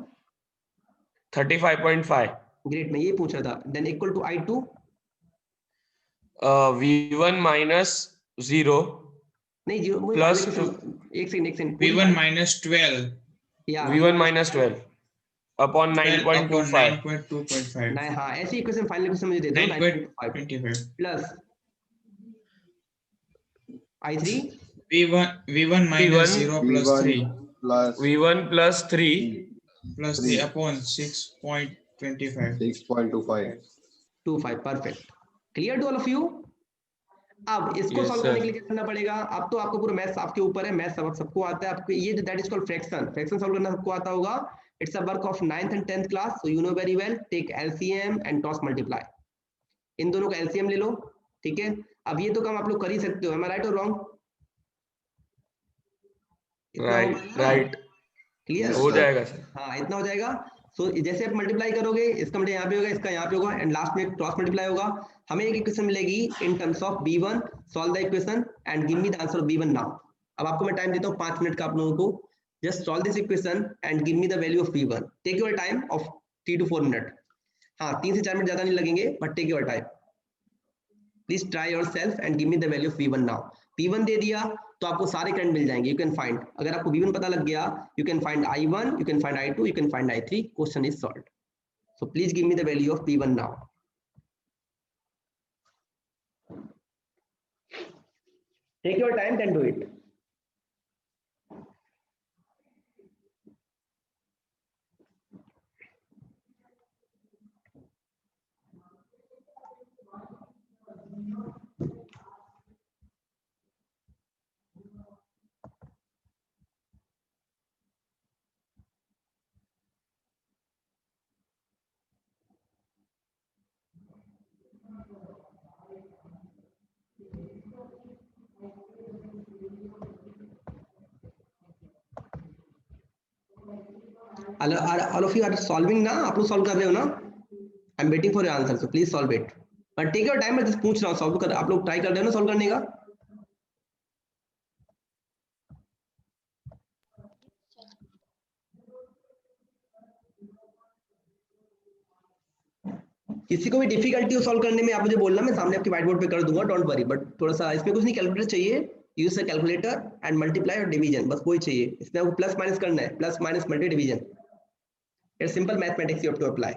35.5, great, मैं ये पूछ रहा था, than equal to I2, V1 minus 0 नहीं जीरो, plus एक सेकंड V1 - 12 या V1 minus 12 upon 12 upon 9.25 9.25 नहीं, हाँ ऐसी इक्वेशन, फाइनल इक्वेशन मुझे दे दो, 9.5 9.25 plus I3 V1 minus 0 plus 3 V1 plus 3 plus 3 upon 6.25 6.25, perfect, clear to all of you. अब इसको Yes, सॉल्व sir. करने के लिए क्या करना पड़ेगा, अब तो आपको पूरा मैथ्स आपके ऊपर है, मैथ्स सबको आता है, आपको ये जो that is called fraction solve करना सबको आता होगा, it's a work of 9th and 10th class, so you know very well, take LCM and cross multiply, इन दोनों का LCM ले लो, ठीक है। अब ये तो काम आप लोग कर ही सकते हो, एम आई राइट और रॉन्ग, right क्लियर हो जाएगा सर। हाँ, इतना हो जाएगा। सो जैसे आप मल्टीप्लाई करोगे, इसका मतलब यहाँ पे होगा, इसका यहाँ पे होगा, एंड लास्ट में क्रॉस मल्टीप्लाई होगा, हमें एक इक्वेशन मिलेगी in terms of V1, solve the equation and give me the answer of V1 now. अब आपको मैं टाइम देता हूँ 5 मिनट का, आप लोगों को just solve this equation and give me the value of V1, take your time of 3 to 4 minute, हाँ 3 से 4 मिनट ज्यादा नहीं लगेंगे, but take your time, please try yourself and give me the value of V1 now. V1 दे दिया तो आपको सारे करंट मिल जाएंगे, यू कैन फाइंड, अगर आपको V1 पता लग गया, you can find I1, you can find I2, you can find I3, question is solved. So please give me the value of V1 now. Take your time, then do it. All of you are solving ना, आप लोग solve कर रहे हो ना? I'm waiting for your answer, so please solve it. But take your time, मैं just पूछ रहा हूँ, solve कर, आप लोग try कर रहे हो ना solve करने का? किसी को भी डिफिकल्टी हो सॉल्व करने में आप मुझे बोलना, मैं सामने आपके व्हाइट बोर्ड पे कर दूंगा, डोंट वरी। बट थोड़ा सा इसमें कुछ नहीं, कैलकुलेटर चाहिए, use a calculator and multiply और डिवीजन, बस वही चाहिए। इसमें आपको प्लस माइनस करना है, plus minus multi division, it's simple mathematics you have to apply.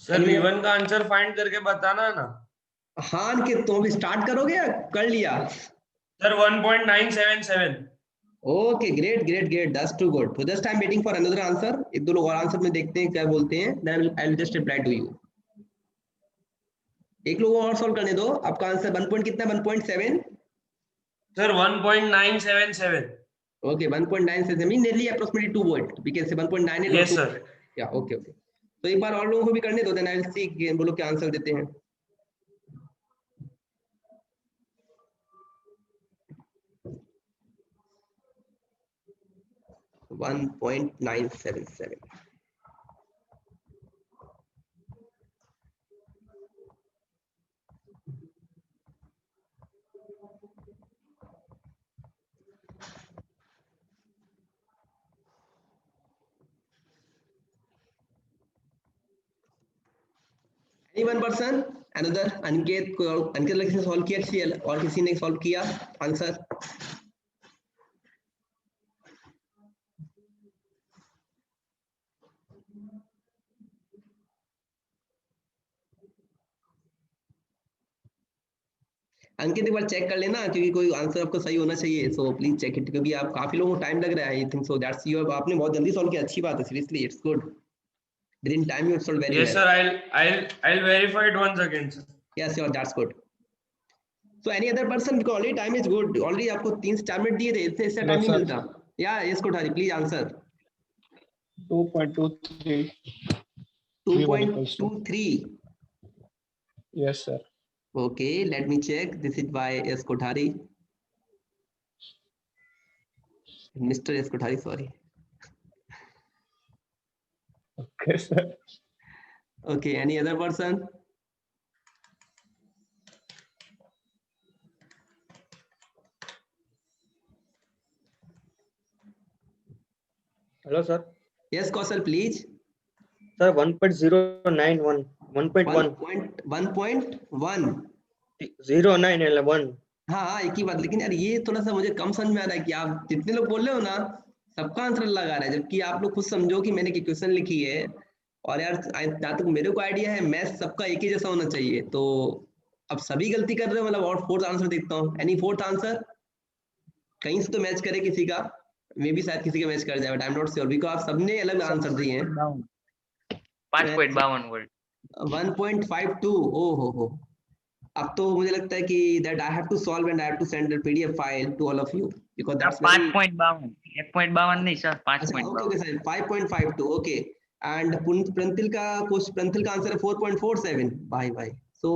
Sir V1 का आंसर फाइंड करके बताना ना। हाँ अंकित, तुम अभी स्टार्ट करोगे या कर लिया? Sir 1.977। Okay, great great great, that's too good. So just I am waiting for another answer. एक दो लोग और आंसर में देखते हैं क्या बोलते हैं, then I will just reply to you. एक लोगों और सॉल्व करने दो। आपका आंसर 1 पॉइंट कितना? 1.7 sir 1.977। Okay, 1.9 mean nearly approximately 2 volt, we can say 1.98 yes sir. या ओके ओके। तो एक बार और लोगों को भी करने दो, देन आई विल सी वो लोग क्या आंसर देते हैं। One 1.977। Any one person? Another? अंकित को, अंकित किसी ने सॉल्व किया और किसी ने सॉल्व किया आंसर? अंकित एक बार चेक कर लेना, क्योंकि कोई आंसर आपको सही होना चाहिए, सो प्लीज चेक इट, क्योंकि आप काफी लोगों को टाइम लग रहा है। आई थिंक सो दैट्स यू, आपने बहुत जल्दी सॉल्व किया, अच्छी बात है, seriously it's good. Within time you solved very well. Yes sir, I'll verify it once again sir. Yes sure, that's good. So any other person, because already time is good, already आपको 3-4 मिनट दिए थे, इससे टाइम नहीं मिलता। Yeah, yes Kothari, please answer. 2.23. 2.23. Yes sir. Okay, let me check. This is by S Kothari. Mr. S Kothari, sorry. Okay sir. Okay, any other person? Hello sir. Yes Kausal, please. Sir 1.091. 1.1. 1.1. 0911. हाँ एक ही बात, लेकिन यार ये थोड़ा सा मुझे कम समझ में आ रहा है कि आप जितने लोग बोल रहे हो ना, सबका आंसर लगा रहा है, जबकि आप लोग खुद समझो कि मैंने क्वेश्चन लिखी है, और यार जहाँ तक मेरे को आइडिया है मैथ सबका एक ही जैसा होना चाहिए। तो अब सभी गलती कर रहे हो, मतलब और फोर्थ आंसर देखता हूँ। Any fourth answer? कहीं से तो मैच करे किसी का, मे भी शायद किसी का मैच कर जाए, but I am not sure, because आप सबने अलग आंसर दिए हैं। 5.52 वोल्ट। 1.52। ओ हो, अब तो मुझे लगता है कि that I have to solve and I have to send the PDF file to all of you because that's sir very 5.52 1.52 नहीं सर अच्छा okay 5.52 okay sir 5.52 okay and प्रंतिल का आंसर है 4.47 भाई भाई सो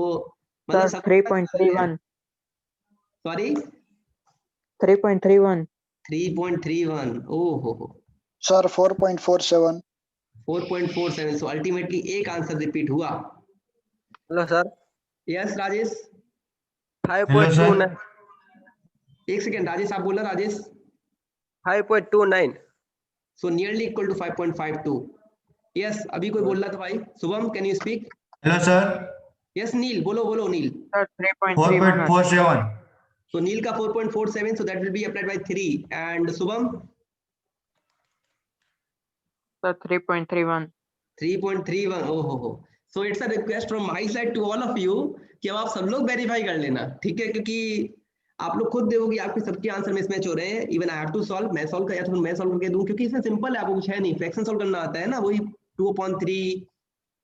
मतलब Sir, 3.31. सॉरी 3.31. 3.31 ओहो सर 4.47. 4.47 सो अल्टीमेटली एक आंसर रिपीट हुआ Hello, sir. यस राजेश 5.29. एक सेकेंड राजेश आप बोला Rajesh 5.29. So nearly equal to 5.52 yes अभी कोई बोल रहा था भाई Shubham can you speak hello sir yes Neel बोलो बोलो नील Sir, 3.31. 4.47 so नील का 4.47 so that will be applied by 3 and Shubham Sir, 3.31. 3.31 ओहो so it's a request from my side to all of you कि अब आप सब लोग वेरीफाई कर लेना ठीक है क्योंकि आप लोग खुद देखो कि आपके सबके आंसर मिसमैच हो रहे हैं even I have to solve मैं सॉल्व कर या तो मैं सॉल्व करके दूं क्योंकि इसमें सिंपल है आपको कुछ है नहीं फ्रैक्शन सॉल्व करना आता है ना वही 2/3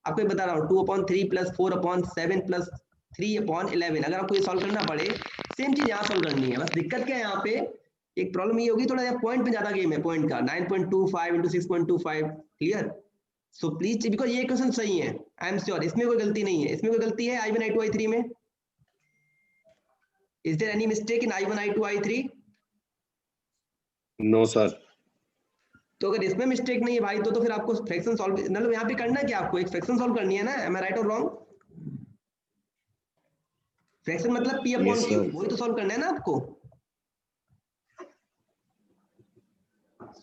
आपको बता रहा हूँ 2/3 प्लस 4/7 प्लस 3/11 अगर आपको ये सॉल्व करना पड़े सेम चीज यहाँ सॉल्व करनी है बस दिक्कत क्या है यहाँ पे एक प्रॉब्लम ये होगी थोड़ा पॉइंट पे ज्यादा गेम है पॉइंट का 9.25 into 6.25 clear so please because ये क्वेश्चन सही है आई एम श्योर इसमें कोई गलती नहीं है इसमें कोई गलती है I1 I2 I3 में is there any mistake in I1 I2 I3 no sir तो अगर इसमें मिस्टेक नहीं है भाई तो फिर आपको फ्रैक्शन सॉल्व मतलब यहाँ पे करना है क्या आपको एक फ्रैक्शन सॉल्व करनी है ना एम आई राइट और रॉन्ग फ्रैक्शन मतलब P upon Yes, Q sir. वही तो सॉल्व करना है ना आपको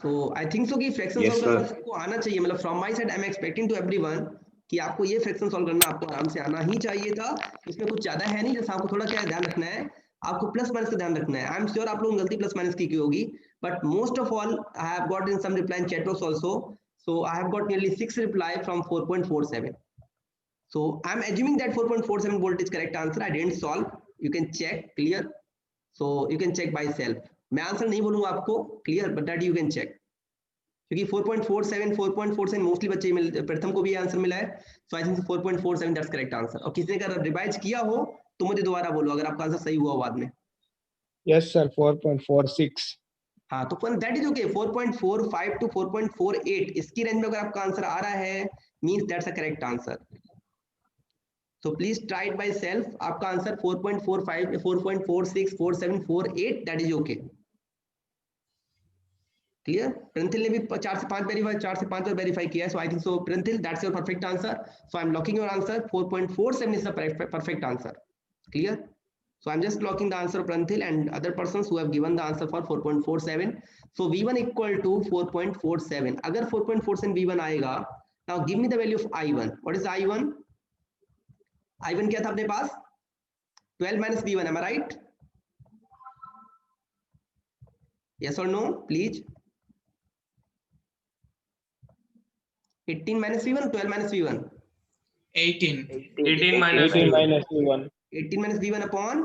सो आई थिंक सो कि फ्रैक्शन Yes, सॉल्व करना sir. सबको आना चाहिए मतलब from my side I am expecting to everyone कि आपको ये फ्रैक्शन सॉल्व करना आपको आराम से आना ही चाहिए था इसमें कुछ ज्यादा है नहीं जैसे आपको थोड़ा क्या ध्यान रखना है आपको प्लस माइनस का ध्यान रखना है आई एम श्योर आप लोगों को गलती प्लस माइनस की होगी but most of all I have got in some reply in chat box also so I have got nearly 6 reply from 4.47 so I'm assuming that 4.47 volt is correct answer I didn't solve you can check clear so you can check by self मैं आंसर नहीं बोलूंगा आपको clear but that you can check क्योंकि 4.47 मोस्टली बच्चे प्रथम को भी आंसर मिला है so I think 4.47 that's correct answer और किसी ने अगर रिवाइज किया हो तो मुझे दोबारा बोलो अगर आपका आंसर सही हुआ हो बाद में Yes, sir. 4.46. हाँ तो दैट इज ओके 4.45 to 4.48 इसकी रेंज में अगर आपका आंसर आ रहा है means that's a correct answer so please try it by self आपका answer 4.45 4.46 47 48 that is okay clear Pranthil ने भी 4 से 5 वेरीफाई 4 से 5 और वेरीफाई किया है so I think so Pranthil that's your perfect answer so I'm locking your answer 4.47 is the perfect answer clear so I'm just locking the answer of Pranthil and other persons who have given the answer for 4.47 so V1 equal to 4.47 अगर 4.47 V1 आएगा now give me the value of I1 what is I1 I1 क्या था अपने पास 12 minus V1 am I right yes or no please 18 minus V1 12 minus V1 18 minus 18 minus V1. 18 minus V1 upon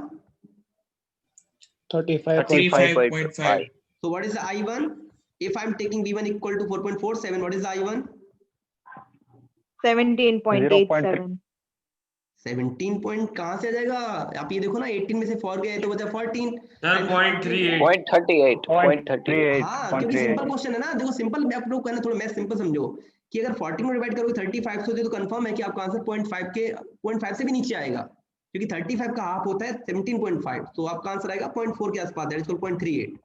35.5. so what is the I1 if I'm taking V1 equal to 4.47 what is the I1 17.87 17 point कहां से आ जाएगा आप ये देखो ना 18 में से 4 गया है तो बचा 14 सर 0.38 0.38. हाँ क्योंकि सिंपल क्वेश्चन है ना देखो सिंपल आप लोग कहना थोड़ा मैथ सिंपल समझो कि अगर 14 में डिवाइड करोगे 35 से तो कंफर्म है कि आपका आंसर 0.5 से भी नीचे आएगा क्योंकि 35 का हाफ होता है 17.5 तो आपका आंसर आएगा 0.4 के आसपास दैट इज 0.38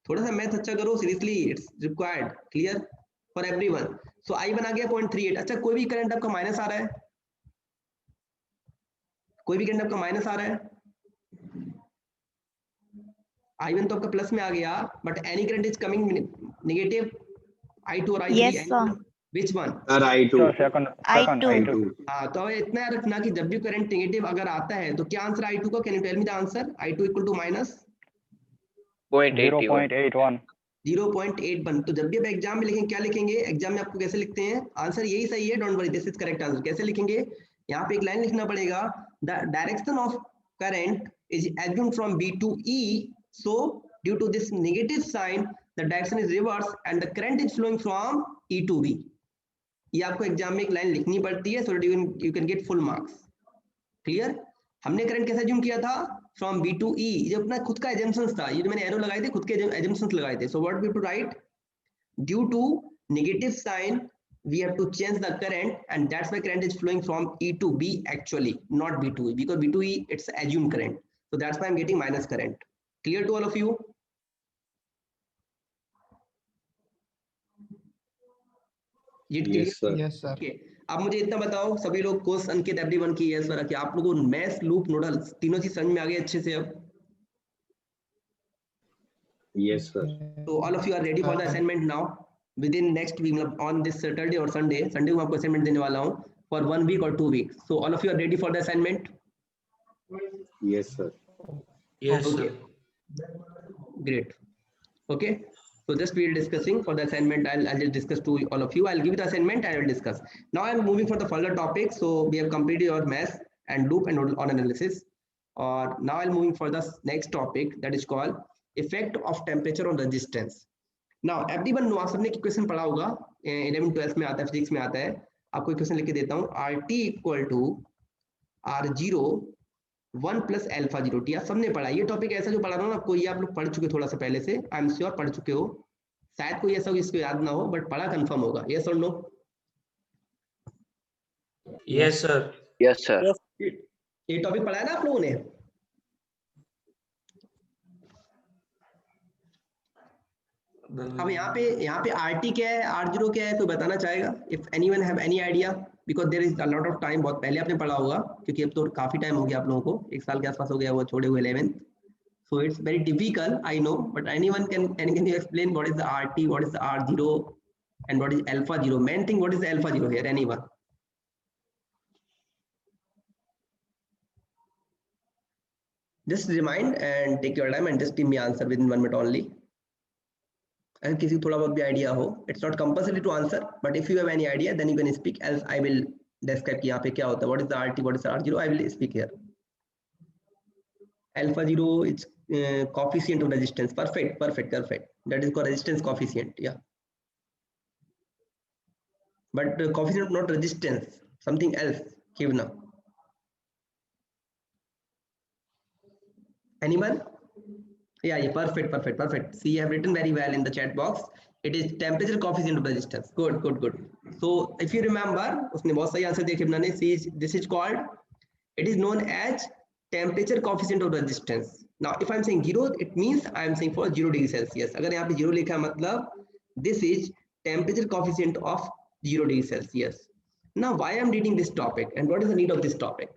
थोड़ा सा मैथ अच्छा करो seriously it's required clear for everyone so I1 आ गया 0.38 अच्छा कोई भी करंट आपका माइनस आ रहा है कोई भी करंट आपका माइनस आ रहा है I1 तो आपका प्लस में आ गया but any current is coming negative I2 और I3 Yes, sir. which one sir I2 I2 हाँ तो इतना याद रखना कि जब भी करंट नेगेटिव अगर आता है तो क्या आंसर I2 का can you tell me the answer I2 equal to minus 0.81. 0.81 तो जब भी आप एग्जाम में लिखेंगे क्या लिखेंगे एग्जाम में आपको कैसे लिखते हैं आंसर यही सही है don't worry this is correct answer कैसे लिखेंगे यहाँ पे एक लाइन लिखना पड़ेगा the direction of current is assumed from B to E so due to this negative sign the direction is reverse and the current is flowing from E to B ये आपको एग्जाम में एक लाइन लिखनी पड़ती है so that you can get full marks clear हमने करंट कैसे एज्यूम किया था? फ्रॉम बी टू ई, ये अपना खुद का एजम्पशंस था, ये जो मैंने एरो लगाए थे खुद के एजम्पशंस लगाए थे. So what we have to write? Due to negative sign we have to change the current, and that's why current is flowing from E to B actually, not B to E, because B to E it's assumed current. So that's why I'm getting minus current. Clear to all of you? Yes sir. Yes sir. Okay. अब मुझे इतना बताओ सभी लोग, कोर्स अंकित एवरीवन की यस वाला, कि आप लोगों को मैथ लूप नोडल्स तीनों चीज समझ में आ गई अच्छे से अब? Yes sir. So all of you are ready for the assignment now? Within next week, on this Saturday or Sunday को आपको assignment देने वाला हूँ for 1 week or 2 weeks. So all of you are ready for the assignment? Yes sir. Yes Okay. Great. Okay. So just we are discussing for the assignment. I'll just discuss to all of you. I'll give you the assignment and I will discuss. Now I'm moving for the further topic. So we have completed your math and loop and nodal analysis. Or now I'm moving for the next topic, that is called effect of temperature on resistance. Now everyone know, आप सबने क्वेश्चन पढ़ा होगा 11 12 में आता है, फिजिक्स में आता है. आपको क्वेश्चन लिख के देता हूँ. RT equal to R0 1 plus alpha 0 t. आप सबने पढ़ा ये टॉपिक, ऐसा जो पढ़ा रहा हूँ आपको, ये आप लोग पढ़ चुके थोड़ा सा पहले से, आई एम श्योर पढ़ चुके हो. शायद कोई ऐसा हो जिसको याद ना हो, बट पढ़ा कंफर्म होगा. यस और no? Yes sir. Yes sir. ये टॉपिक पढ़ा है ना आप लोगों ने? अब यहाँ पे RT क्या है, R0 क्या है, कोई बताना चाहेगा? If anyone have any idea, because there is a lot of time. बहुत पहले आपने पढ़ा होगा, क्योंकि अब तो काफी टाइम हो गया आप लोगों को, 1 साल के आसपास हो गया वो छोड़े हुए 11th. So it's very difficult, I know, but anyone can you explain what is the RT, what is the R0, and what is alpha 0? Main thing, what is the alpha 0 here? Anyone? Just remind and take your time and just give me answer within 1 minute only. And किसी थोड़ा बहुत भी idea हो, it's not compulsory to answer, but if you have any idea, then you can speak. Else I will describe कि यहाँ पे क्या होता है. What is the RT, what is the R0? I will speak here. Alpha 0 is coefficient of resistance. Perfect. That is called resistance coefficient. Yeah. But coefficient not resistance, something else. Kivna. Anyone? Yeah, perfect. See, you have written very well in the chat box. It is temperature coefficient of resistance. Good. So if you remember, उसने बहुत सही आंसर दिया किवना ने. This is called, it is known as temperature coefficient of resistance. Now if I'm saying 0, it means I'm saying for 0 degree Celsius. अगर यहाँ पे 0 लिखा है मतलब this is temperature coefficient of 0 degree Celsius. Now why I'm reading this topic and what is the need of this topic?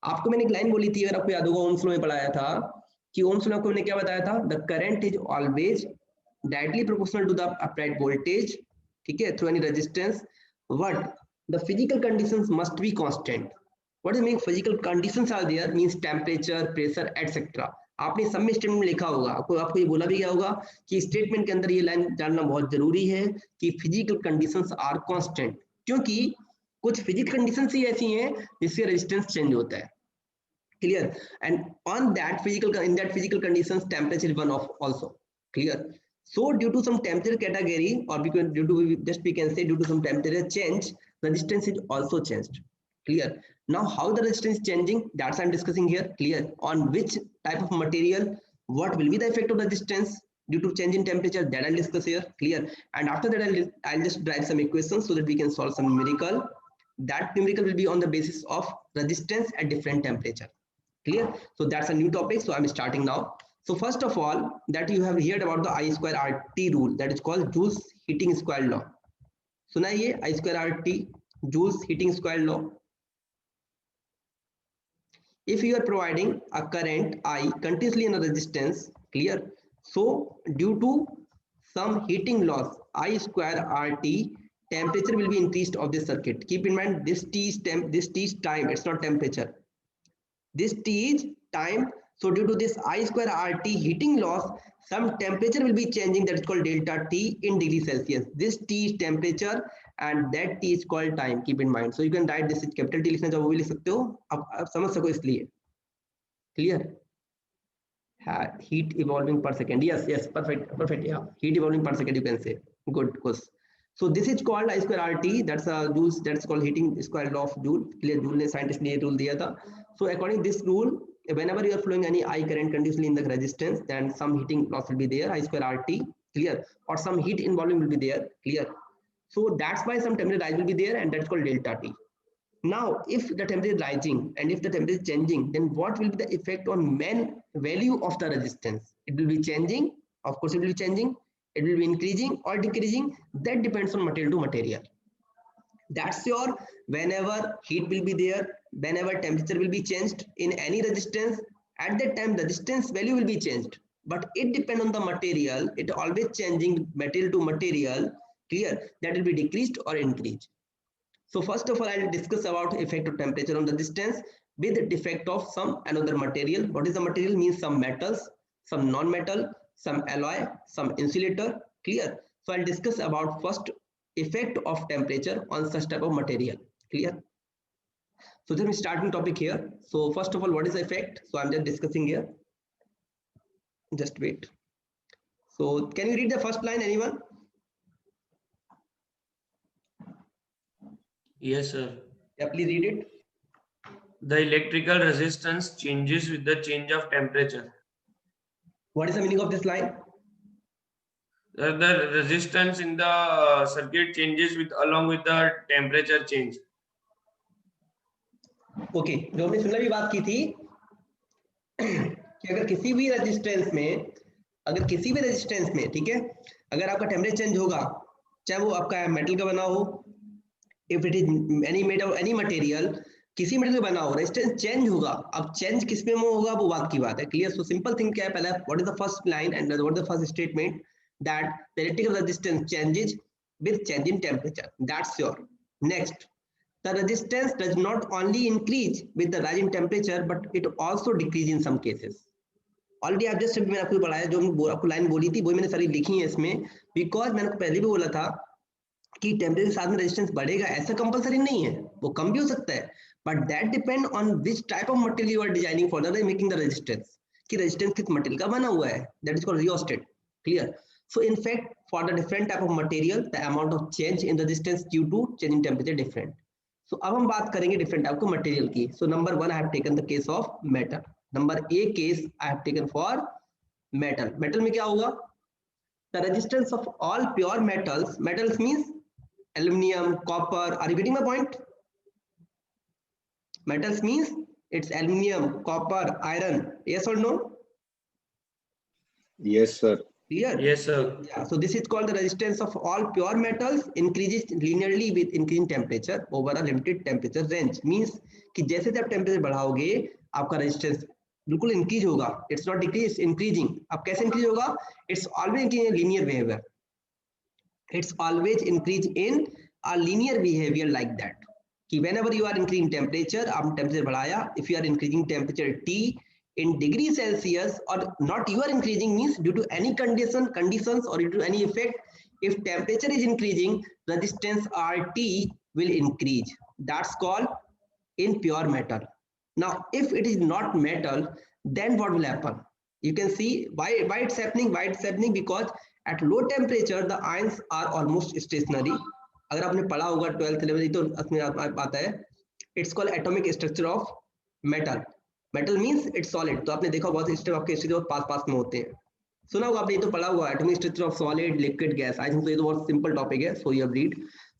आपको मैंने एक लाइन बोली थी, अगर आपको याद होगा, ओम्स लॉ में पढ़ाया था कि ओम्स लॉ को मैंने क्या बताया था? The current is always directly proportional to the applied voltage, ठीक है, through any resistance, but the physical conditions must be constant. What does it mean physical conditions are there? Means temperature, pressure, etc. आपने सब में स्टेटमेंट लिखा होगा, आपको ये बोला भी गया होगा कि स्टेटमेंट के अंदर ये लाइन जानना बहुत जरूरी है कि फिजिकल कंडीशंस आर कांस्टेंट, क्योंकि कुछ फिजिकल कंडीशंस ही ऐसी हैं जिससे रेजिस्टेंस चेंज होता है. Clear? And on that in that physical conditions, temperature is one of also. Clear? So due to some temperature category, or we can say due to some temperature change, resistance is also changed. Clear? Now how the resistance is changing, that's I'm discussing here. Clear? On which type of material, what will be the effect of resistance due to change in temperature, that I'll discuss here. Clear? And after that I'll just drive some equations so that we can solve some numerical. That numerical will be on the basis of resistance at different temperature. Clear? So that's a new topic, so I'm starting now. So first of all, that you have heard about the I square RT rule, that is called Joule's heating square law. सुना है ये I square RT, Joule's heating square law. If you are providing a current I continuously in a resistance, clear? So due to some heating loss, I square RT, temperature will be increased of this circuit. Keep in mind, this T is time, it's not temperature. This T is time. So due to this I square RT heating loss, some temperature will be changing, that is called delta T in degree Celsius. This T is temperature and that T is called time. Keep in mind. So you can write this is capital T, लिखना चाहो वो भी लिख सकते हो, आप समझ सको इसलिए. Clear? Heat evolving per second. Yes, perfect. Yeah, heat evolving per second you can say. Good. So this is called I square RT. That's Joule's. That's called heating square law of Joule. Clear? Joule ने scientist ने ये rule दिया था. So according to this rule, whenever you are flowing any I current continuously in the resistance, then some heating loss will be there. I square RT. Clear? Or some heat in volume will be there. Clear? So that's why some temperature rise will be there, and that's called delta T. Now, if the temperature is rising and if the temperature is changing, then what will be the effect on main value of the resistance? It will be changing. Of course, it will be changing. It will be increasing or decreasing. That depends on material to material. That's your whenever heat will be there, whenever temperature will be changed in any resistance, at that time the resistance value will be changed. But it depends on the material. It always changing material to material. Clear? That will be decreased or increased. So first of all, I will discuss about effect of temperature on the resistance with the defect of some another material. What is the material? Means some metals, some non-metal, some alloy, some insulator. Clear? So I'll discuss about first effect of temperature on such type of material. Clear? So then we start new topic here. So first of all, what is the effect? So I'm just discussing here. Just wait. So can you read the first line, anyone? Yes, sir. Yeah, please read it. The electrical resistance changes with the change of temperature. What is the meaning of this line? The resistance in the circuit changes with along with the temperature change. Okay जो हमने सुनने भी बात की थी कि अगर किसी भी रेजिस्टेंस में ठीक है, अगर आपका टेम्परेचर चेंज होगा, चाहे वो आपका मेटल का बना हो, if it is any made of any material, किसी मटेरियल का बना हो, रेजिस्टेंस चेंज होगा. अब चेंज किस में होगा वो बात की बात है. क्लियर? सो सिंपल थिंग क्या है, पहले what is the first line and what is the first statement, that the electrical resistance changes with change in temperature. That's your. Next, the resistance does not only increase with the rise in temperature but it also decrease in some cases. Already आप जस्ट मैंने आपको पढ़ाया, जो आपको लाइन बोली थी वही मैंने सारी लिखी है इसमें, बिकॉज मैंने पहले भी बोला था कि टेम्परेचर के साथ में रेजिस्टेंस बढ़ेगा, ऐसा कंपलसरी नहीं है, वो कम भी हो सकता है, but that depend on which type of material you are designing for the making the resistance, कि रेजिस्टेंस किस मटेरियल का बना हुआ है. That is called rheostat. Clear? So in fact for the different type of material the amount of change in resistance due to change in temperature different. So अब हम बात करेंगे डिफरेंट टाइप को मटेरियल की. So number 1 I have taken the case of metal. Number A case I have taken for metal. Metal में क्या होगा? The resistance of all pure metals, metals means aluminium, copper. Are you getting my point? Metals means it's aluminium, copper, iron. Yes और no? Yes, sir. Clear? Yes, sir. Yeah. So this is called the resistance of all pure metals increases linearly with increasing temperature over a limited temperature range. Means कि जैसे आप टेम्परेचर बढ़ाओगे आपका रेजिस्टेंस बिल्कुल इंक्रीज होगा. It's not decrease, increasing. अब कैसे इंक्रीज होगा? It's always increase in linear behaviour. It's always increase in a linear behaviour like that, कि whenever you are increasing temperature, आप टेम्परेचर बढ़ाया, if you are increasing temperature T in degree Celsius, or not you are increasing, means due to any conditions or due to any effect, if temperature is increasing, resistance RT will increase. That's called in pure metal. Now if it is not metal, then what will happen? You can see why it's happening, because at low temperature the ions are almost stationary. अगर आपने पढ़ा होगा 12th लेवल तो उसमें आता है, it's called atomic structure of metal. Metal means it's solid. तो आपने देखा बहुत स्टेप आपके हिस्ट्री में पास में होते हैं, सुना होगा आपने, ये तो पढ़ा हुआ है, atomic structure of solid, liquid, gas. I think ये तो बहुत सिंपल टॉपिक है, so you have read.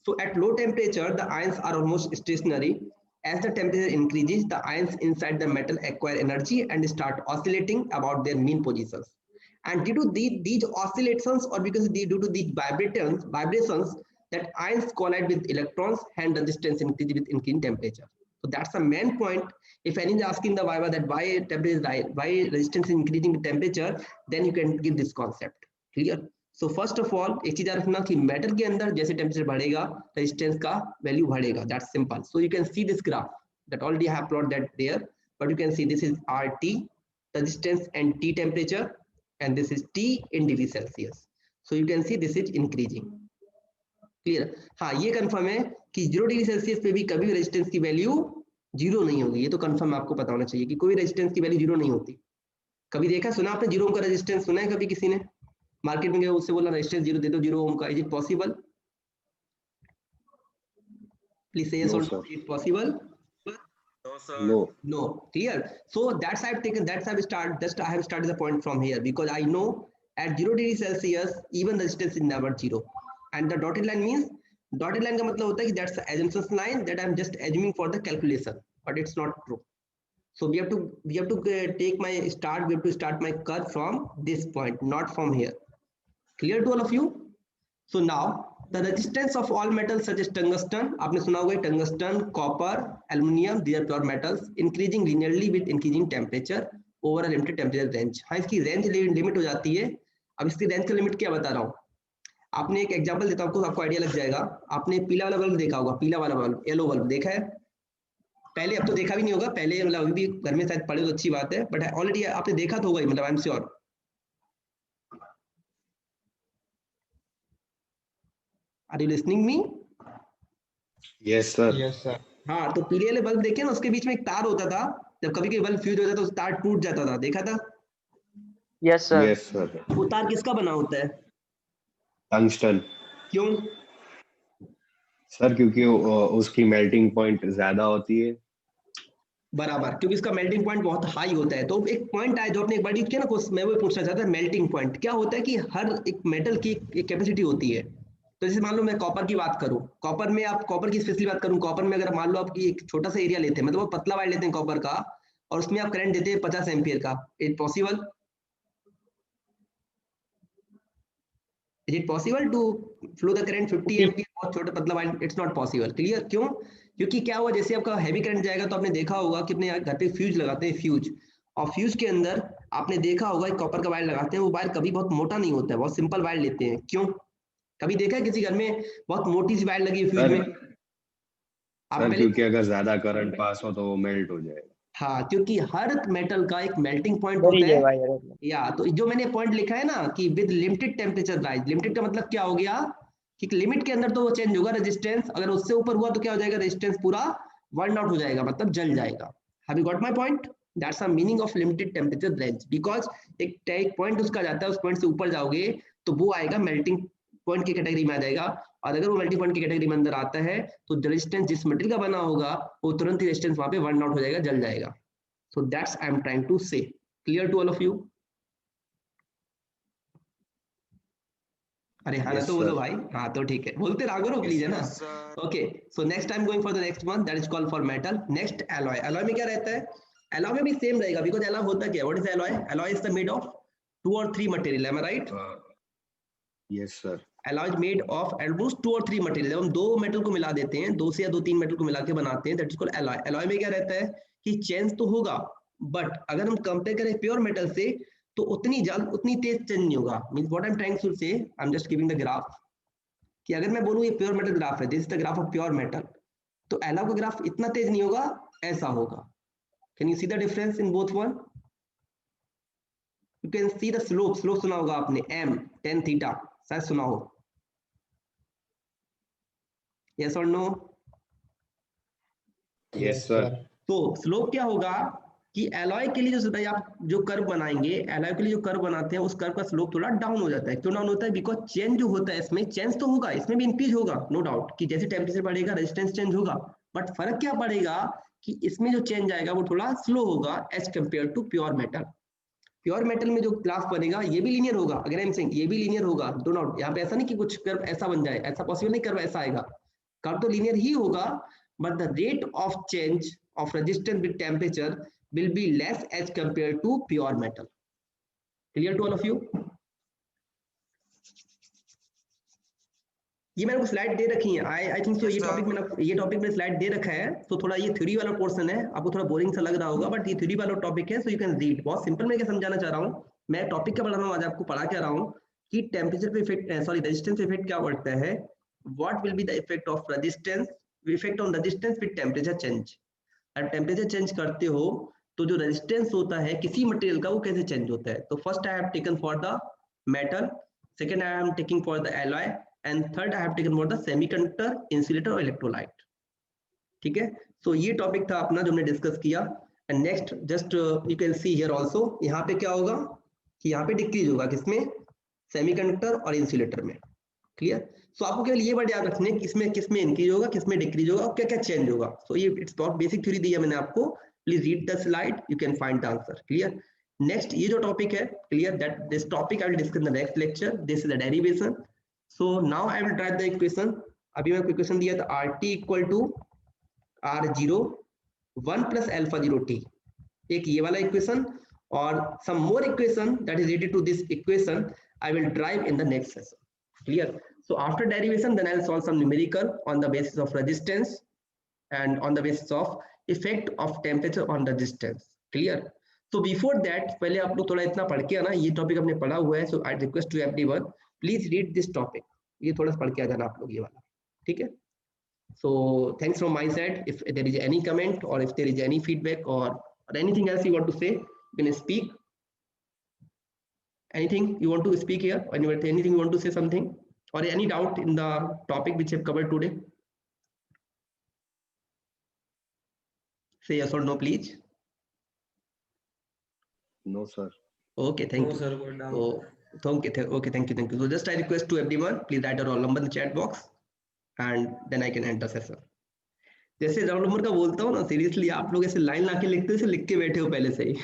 So at low temperature the ions are almost stationary. As the temperature increases the ions inside the metal acquire energy and start oscillating about their mean positions. And due to these oscillations, or because due to these vibrations, that ions collide with electrons and the distance increases with increasing temperature. So that's the main point. If any is asking the Viva that why temperature, why resistance is increasing with temperature, then you can give this concept. Clear? So first of all, एक चीज रखना कि मेटल के अंदर जैसे टेम्परेचर बढ़ेगा, रेजिस्टेंस का वैल्यू बढ़ेगा. That's simple. So you can see this graph that already I have plotted that there, but you can see this is RT resistance and T temperature, and this is T in degree Celsius. So you can see this is increasing. Clear? हाँ, ये कंफर्म है कि 0 डिग्री सेल्सियस पे भी कभी रेजिस्टेंस की वैल्यू 0 नहीं होगी. ये तो कंफर्म आपको पता होना चाहिए कि कोई रेजिस्टेंस की वैल्यू 0 नहीं होती. कभी देखा, सुना आपने 0 ओम का रेजिस्टेंस सुना है कभी किसी ने? मार्केट में गया उससे बोला रेजिस्टेंस 0 दे दो 0 ओम का. Is it possible? Please say yes No, or no. sir. It's possible. No, sir. No. No. Clear. So that's I've taken. That's I've started. Just I have started the point from here because I know at 0 degree Celsius even the resistance is never zero. And the dotted line means dotted line का मतलब होता है कि that's the assumption line that I'm just assuming for the calculation, but it's not true. So we have to take my start. We have to start my curve from this point, not from here. Clear to all of you? So now the resistance of all metals such as tungsten, आपने सुना होगा tungsten, copper, aluminium, these are pure metals, increasing linearly with increasing temperature over a limited temperature range. हाँ, इसकी रेंज लिमिट हो जाती है. अब इसकी रेंज का लिमिट क्या बता रहा हूँ. आपने एक एग्जांपल देता हूँ, आपको आइडिया लग जाएगा. आपने पीला वाला बल्ब देखा होगा, पीला वाला बल्ब, येलो बल्ब देखा है पहले? अब तो देखा भी नहीं होगा पहले, मतलब अभी भी घर में शायद पड़े तो अच्छी बात है, बट ऑलरेडी आपने देखा तो होगा ही, मतलब I am sure. Are you listening me? Yes, sir. Yes, sir. हाँ, तो पीले वाले बल्ब देखे ना, उसके बीच में एक तार होता था, जब कभी कभी बल्ब फ्यूज होता था तो तार टूट जाता था, देखा था? Yes, sir. Yes, sir. वो तार किसका बना होता है? Tungsten. क्यों? सर क्योंकि उसकी मेल्टिंग पॉइंट ज्यादा होती है. बराबर, क्योंकि इसका मेल्टिंग पॉइंट बहुत हाई होता है. तो एक पॉइंट आया जो आपने एक बार यूज किया ना, मैं वो पूछना चाहता था, मेल्टिंग पॉइंट क्या होता है कि हर एक मेटल की एक कैपेसिटी होती है. तो जैसे मान लो मैं कॉपर की बात करूं, कॉपर में आप कॉपर की स्पेशली बात करूं, कॉपर में अगर मान लो आपकी एक छोटा सा एरिया लेते हैं, मतलब वो पतला वायर लेते हैं कॉपर का, और उसमें आप करंट देते हैं 50 एम्पियर का, is possible? Is it possible to flow the current 50 ampere बहुत छोटा पतला wire? It's not possible. Clear? क्यों? क्योंकि क्या हुआ, जैसे आपका हैवी करंट जाएगा तो आपने देखा होगा कि अपने घर पे फ्यूज लगाते हैं, फ्यूज, और फ्यूज के अंदर आपने देखा होगा एक कॉपर का वायर लगाते हैं, वो वायर कभी बहुत मोटा नहीं होता है, बहुत सिंपल वायर लेते हैं. क्यों? कभी देखा है किसी घर में बहुत मोटी सी वायर लगी है फ्यूज में? सर क्योंकि अगर ज्यादा करंट पास हो तो वो मेल्ट हो जाएगा. हाँ, क्योंकि हर मेटल का एक मेल्टिंग पॉइंट होता है. या तो जो मैंने पॉइंट लिखा है ना कि with limited temperature rise, limited का मतलब क्या हो गया कि लिमिट के अंदर तो वो चेंज होगा रेजिस्टेंस, अगर उससे ऊपर हुआ तो क्या हो जाएगा, रेजिस्टेंस पूरा बर्न आउट हो जाएगा, मतलब जल जाएगा. Have you got my point? That's the meaning of limited temperature range, because एक पॉइंट उसका जाता है, उस पॉइंट से ऊपर जाओगे तो वो आएगा मेल्टिंग पॉइंट की कैटेगरी में आ जाएगा, और अगर वो मेल्टिंग पॉइंट की कैटेगरी में अंदर आता है तो रेजिस्टेंस जिस मटेरियल का बना होगा वो तुरंत ही रेजिस्टेंस वहां पे बर्न आउट हो जाएगा, जल जाएगा. So that's I am trying to say. Clear to all of you? अरे हाँ ना, तो बोलो भाई. हाँ तो ठीक है, बोलते रहो करो प्लीज, है ना. Okay, so next I am going for the next one, that is called for metal. Next alloy. Alloy में क्या रहता है? एलॉय में भी सेम रहेगा, बिकॉज एलॉय होता क्या है? What is alloy? Alloy is the made of 2 or 3 material. Am I right? Yes sir. Alloy is made of almost 2 or 3 material. जब हम 2 मेटल को मिला देते हैं, 2 से या 2-3 मेटल को मिला के बनाते हैं, that is called alloy. Alloy में क्या रहता है कि चेंज तो होगा, बट अगर हम कंपेयर करें प्योर मेटल से तो उतनी तेज चेंज नहीं होगा. Means what I am trying to say, I am just giving the graph, कि अगर मैं बोलूं ये प्योर मेटल ग्राफ है, this is the graph of pure metal, तो एलॉय का ग्राफ इतना तेज नहीं होगा, ऐसा होगा. Can you see the difference in both one? You can see the slope. Slope सुना होगा आपने, m tan थीटा, शायद सुना हो. यस और नो? Yes sir. तो स्लोप क्या होगा कि एलॉय के लिए जो आप जो कर्व बनाएंगे, एलॉय के लिए जो कर्व बनाते हैं, उस कर्व का स्लोप थोड़ा डाउन हो जाता है. क्यों डाउन होता है? बिकॉज चेंज जो होता है इसमें, चेंज तो होगा, इसमें भी इंक्रीज होगा, नो डाउट, कि जैसे टेम्परेचर बढ़ेगा रेजिस्टेंस चेंज होगा, बट फर्क क्या पड़ेगा कि इसमें जो चेंज आएगा वो थोड़ा स्लो होगा as compare to pure metal. Pure metal में जो ग्राफ बनेगा ये भी लीनियर होगा. अगर आई एम सेइंग ये भी लीनियर होगा, डू नॉट, यहाँ पे ऐसा नहीं कि कुछ कर्व ऐसा बन जाए, ऐसा पॉसिबल नहीं, कर्व ऐसा आएगा. कर्व तो लीनियर ही होगा, but the rate of change of resistance with temperature will be less as compared to pure metal. Clear to all of you? ये मैंने स्लाइड दे रखी है. आई थिंक सो ये टॉपिक में स्लाइड दे रखा है, तो थोड़ा ये थ्योरी वाला पोर्शन है, आपको थोड़ा बोरिंग सा लग रहा होगा, बट ये थ्योरी वाला टॉपिक है, सो यू कैन रीड. बहुत सिंपल मैं क्या समझाना चाह रहा हूँ, मैं टॉपिक क्या पढ़ा रहा हूँ आज, आपको पढ़ा क्या रहा हूँ कि टेम्परेचर पे इफेक्ट, सॉरी रेजिस्टेंस पे इफेक्ट क्या पड़ता है, what will be the effect of resistance, effect on resistance with temperature change. अब टेम्परेचर चेंज करते हो तो जो रेजिस्टेंस होता है किसी मटेरियल का वो कैसे चेंज होता है. तो first I have taken for the metal, second I am taking for the alloy, and third I have taken for the semiconductor, insulator और इलेक्ट्रोलाइट. ठीक है, सो ये टॉपिक था अपना जो हमने डिस्कस किया. And next just you can see here also, यहाँ पे क्या होगा कि यहाँ पे डिक्रीज होगा, किसमें? सेमीकंडक्टर और इंसुलेटर में. क्लियर? सो आपको केवल ये वर्ड याद रखने हैं किसमें किसमें इंक्रीज होगा, किसमें डिक्रीज होगा और क्या क्या चेंज होगा. सो ये इट्स बहुत बेसिक थ्योरी दी है मैंने आपको. Please read the slide, you can find the answer. Clear? Next ये जो टॉपिक है, clear, that this topic I will discuss in the next lecture. This is the derivation. So now I will write the equation. अभी मैं इक्वेशन दिया था RT equal to R0 1 plus alpha 0t. एक ये वाला इक्वेशन और some more equation that is related to this equation I will drive in the next session. Clear? So after derivation, then I'll solve some numerical on the basis of resistance and on the basis of effect of temperature on the distance. Clear? So before that, पहले आप लोग थोड़ा इतना पढ़ के आना, ये टॉपिक हमने पढ़ा हुआ है. So I request to everyone, please read this topic. ये थोड़ा सा पढ़ के आ जाना आप लोग ये वाला, ठीक है? So thanks from my side. If there is any comment or if there is any feedback or anything else you want to say, you can speak. Anything you want to speak here? Anything you want to say something? Or any doubt in the topic which I've covered today? Say yes or no, please. No, sir. Okay, thank you. sir, Okay, thank you. So just I request to everyone, please write your roll number in the chat box and then I can end the session. जैसे रोल नंबर का बोलता हूँ ना, सीरियसली आप लोग ऐसे लाइन लाके लिखते हो, लिख के बैठे हो पहले से ही.